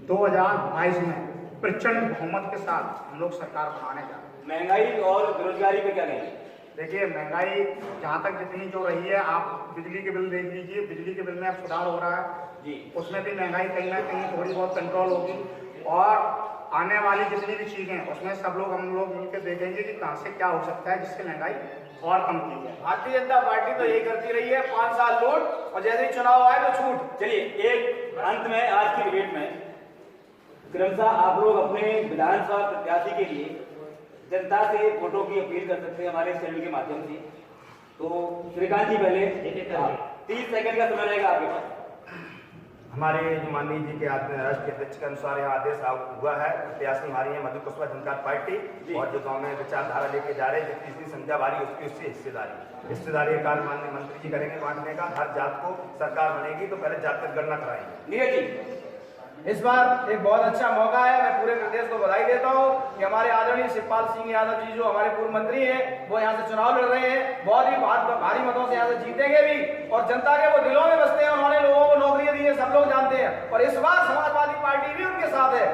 2022 में प्रचंड बहुमत के साथ हम लोग सरकार बनाने जा रहे हैं। महंगाई और बेरोजगारी पे क्या कहेंगे? देखिए, महंगाई जहाँ तक जितनी जो रही है, आप बिजली के बिल देख लीजिए, बिजली के बिल में अब सुधार हो रहा है जी, उसमें भी महंगाई कहीं ना कहीं थोड़ी बहुत कंट्रोल होगी। और आने वाली जितनी भी चीजें उसमें सब लोग हम लोग मिलकर देखेंगे कि कहाँ से क्या हो सकता है जिससे महंगाई और कम की जाए। भारतीय जनता पार्टी तो यही करती रही है, 5 साल लूट और जैसे ही चुनाव आए तो छूट। चलिए एक अंत में आज की डिबेट में क्रमशः आप लोग अपने विधानसभा प्रत्याशी के लिए जनता से वोटों की अपील कर सकते हैं हमारे चैनल के माध्यम से। तो श्रीकांत जी पहले 30 सेकंड का समय रहेगा आपके पास। हमारे जो माननीय जी के राष्ट्रीय अध्यक्ष के अनुसार यहाँ आदेश हुआ है, प्रत्याशी हमारी है मधु कुशवाहा जनता पार्टी, और जो गांव में विचारधारा लेके जा रहे हैं, जितनी संख्या बारी उसकी उससे हिस्सेदारी का माननीय मंत्री जी करेंगे बांटने का। हर जात को सरकार बनेगी तो पहले जातिगत गणना कराएंगे। नीरज जी इस बार एक बहुत अच्छा मौका है। मैं पूरे प्रदेश को बधाई देता हूँ कि हमारे आदरणीय शिवपाल सिंह यादव जी जो हमारे पूर्व मंत्री हैं वो यहाँ से चुनाव लड़ रहे हैं, बहुत ही भारी मतों से यहाँ से जीतेंगे भी और जनता के वो दिलों में बसते हैं। उन्होंने लोगों को नौकरियां दी है, सब लोग जानते हैं और इस बार समाजवादी पार्टी भी उनके साथ है।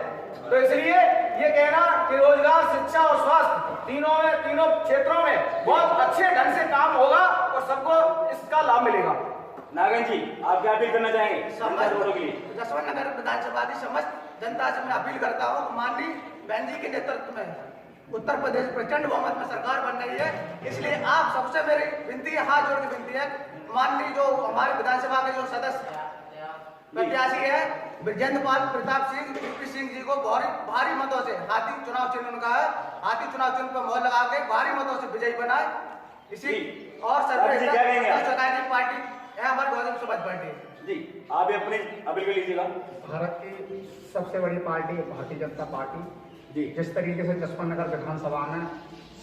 तो इसलिए ये कहना कि रोजगार, शिक्षा और स्वास्थ्य तीनों क्षेत्रों में बहुत अच्छे ढंग से काम होगा और सबको इसका लाभ मिलेगा। नागन जी, आप क्या अपील करना चाहेंगे जसवंत नगर विधानसभा की समस्त जनता से मैं अपील करता हूँ, माननीय बहन जी के नेतृत्व में उत्तर प्रदेश प्रचंड बहुमत में सरकार बन रही है। इसलिए आप सबसे मेरी विनती है, हाथ जोड़ के विनती है, माननीय जो हमारे विधानसभा के जो सदस्य प्रत्याशी है विजेंद्रपाल प्रताप सिंह यूपी सिंह जी को भारी मतों से, हाथी चुनाव चिन्ह उनका है, हाथी चुनाव चिन्ह पर मोहर लगा के भारी मतों से विजयी बनाए। इसी और सरकारी पार्टी है हमारी बहुजन समाज पार्टी। जी, आप भी अपनी अपील कर लीजिएगा। भारत की सबसे बड़ी पार्टी है भारतीय जनता पार्टी जी। जिस तरीके से जसवंत नगर विधानसभा में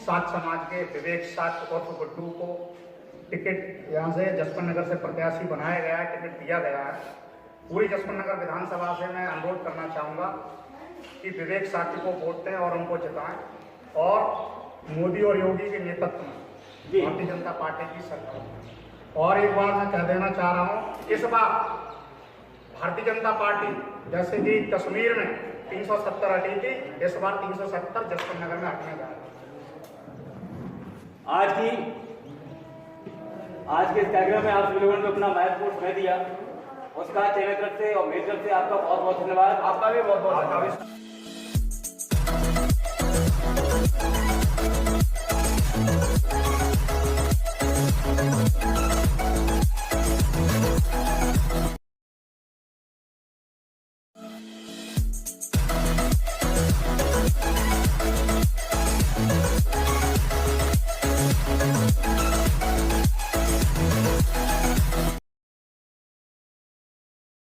सात समाज के विवेक सात उर्फ गुड्डू को टिकट यहाँ से जसवंत नगर से प्रत्याशी बनाया गया है, टिकट दिया गया है। पूरी जसवंत नगर विधानसभा से मैं अनुरोध करना चाहूँगा कि विवेक साथी को वोट दें और उनको जिताएं और मोदी और योगी के नेतृत्व में भारतीय जनता पार्टी की सरकार। और एक बार मैं कह देना चाह रहा हूँ, इस बार भारतीय जनता पार्टी जैसे कि कश्मीर में 370 हटी थी, इस बार 370 जसवंत नगर में हटने जा रही है। आज के इस कार्यक्रम में आप सभी लोगों ने अपना महत्वपूर्ण समय दिया, उसका चैनल तरफ से और मेरी तरफ से आपका बहुत बहुत धन्यवाद। आपका भी बहुत बहुत धन्यवाद।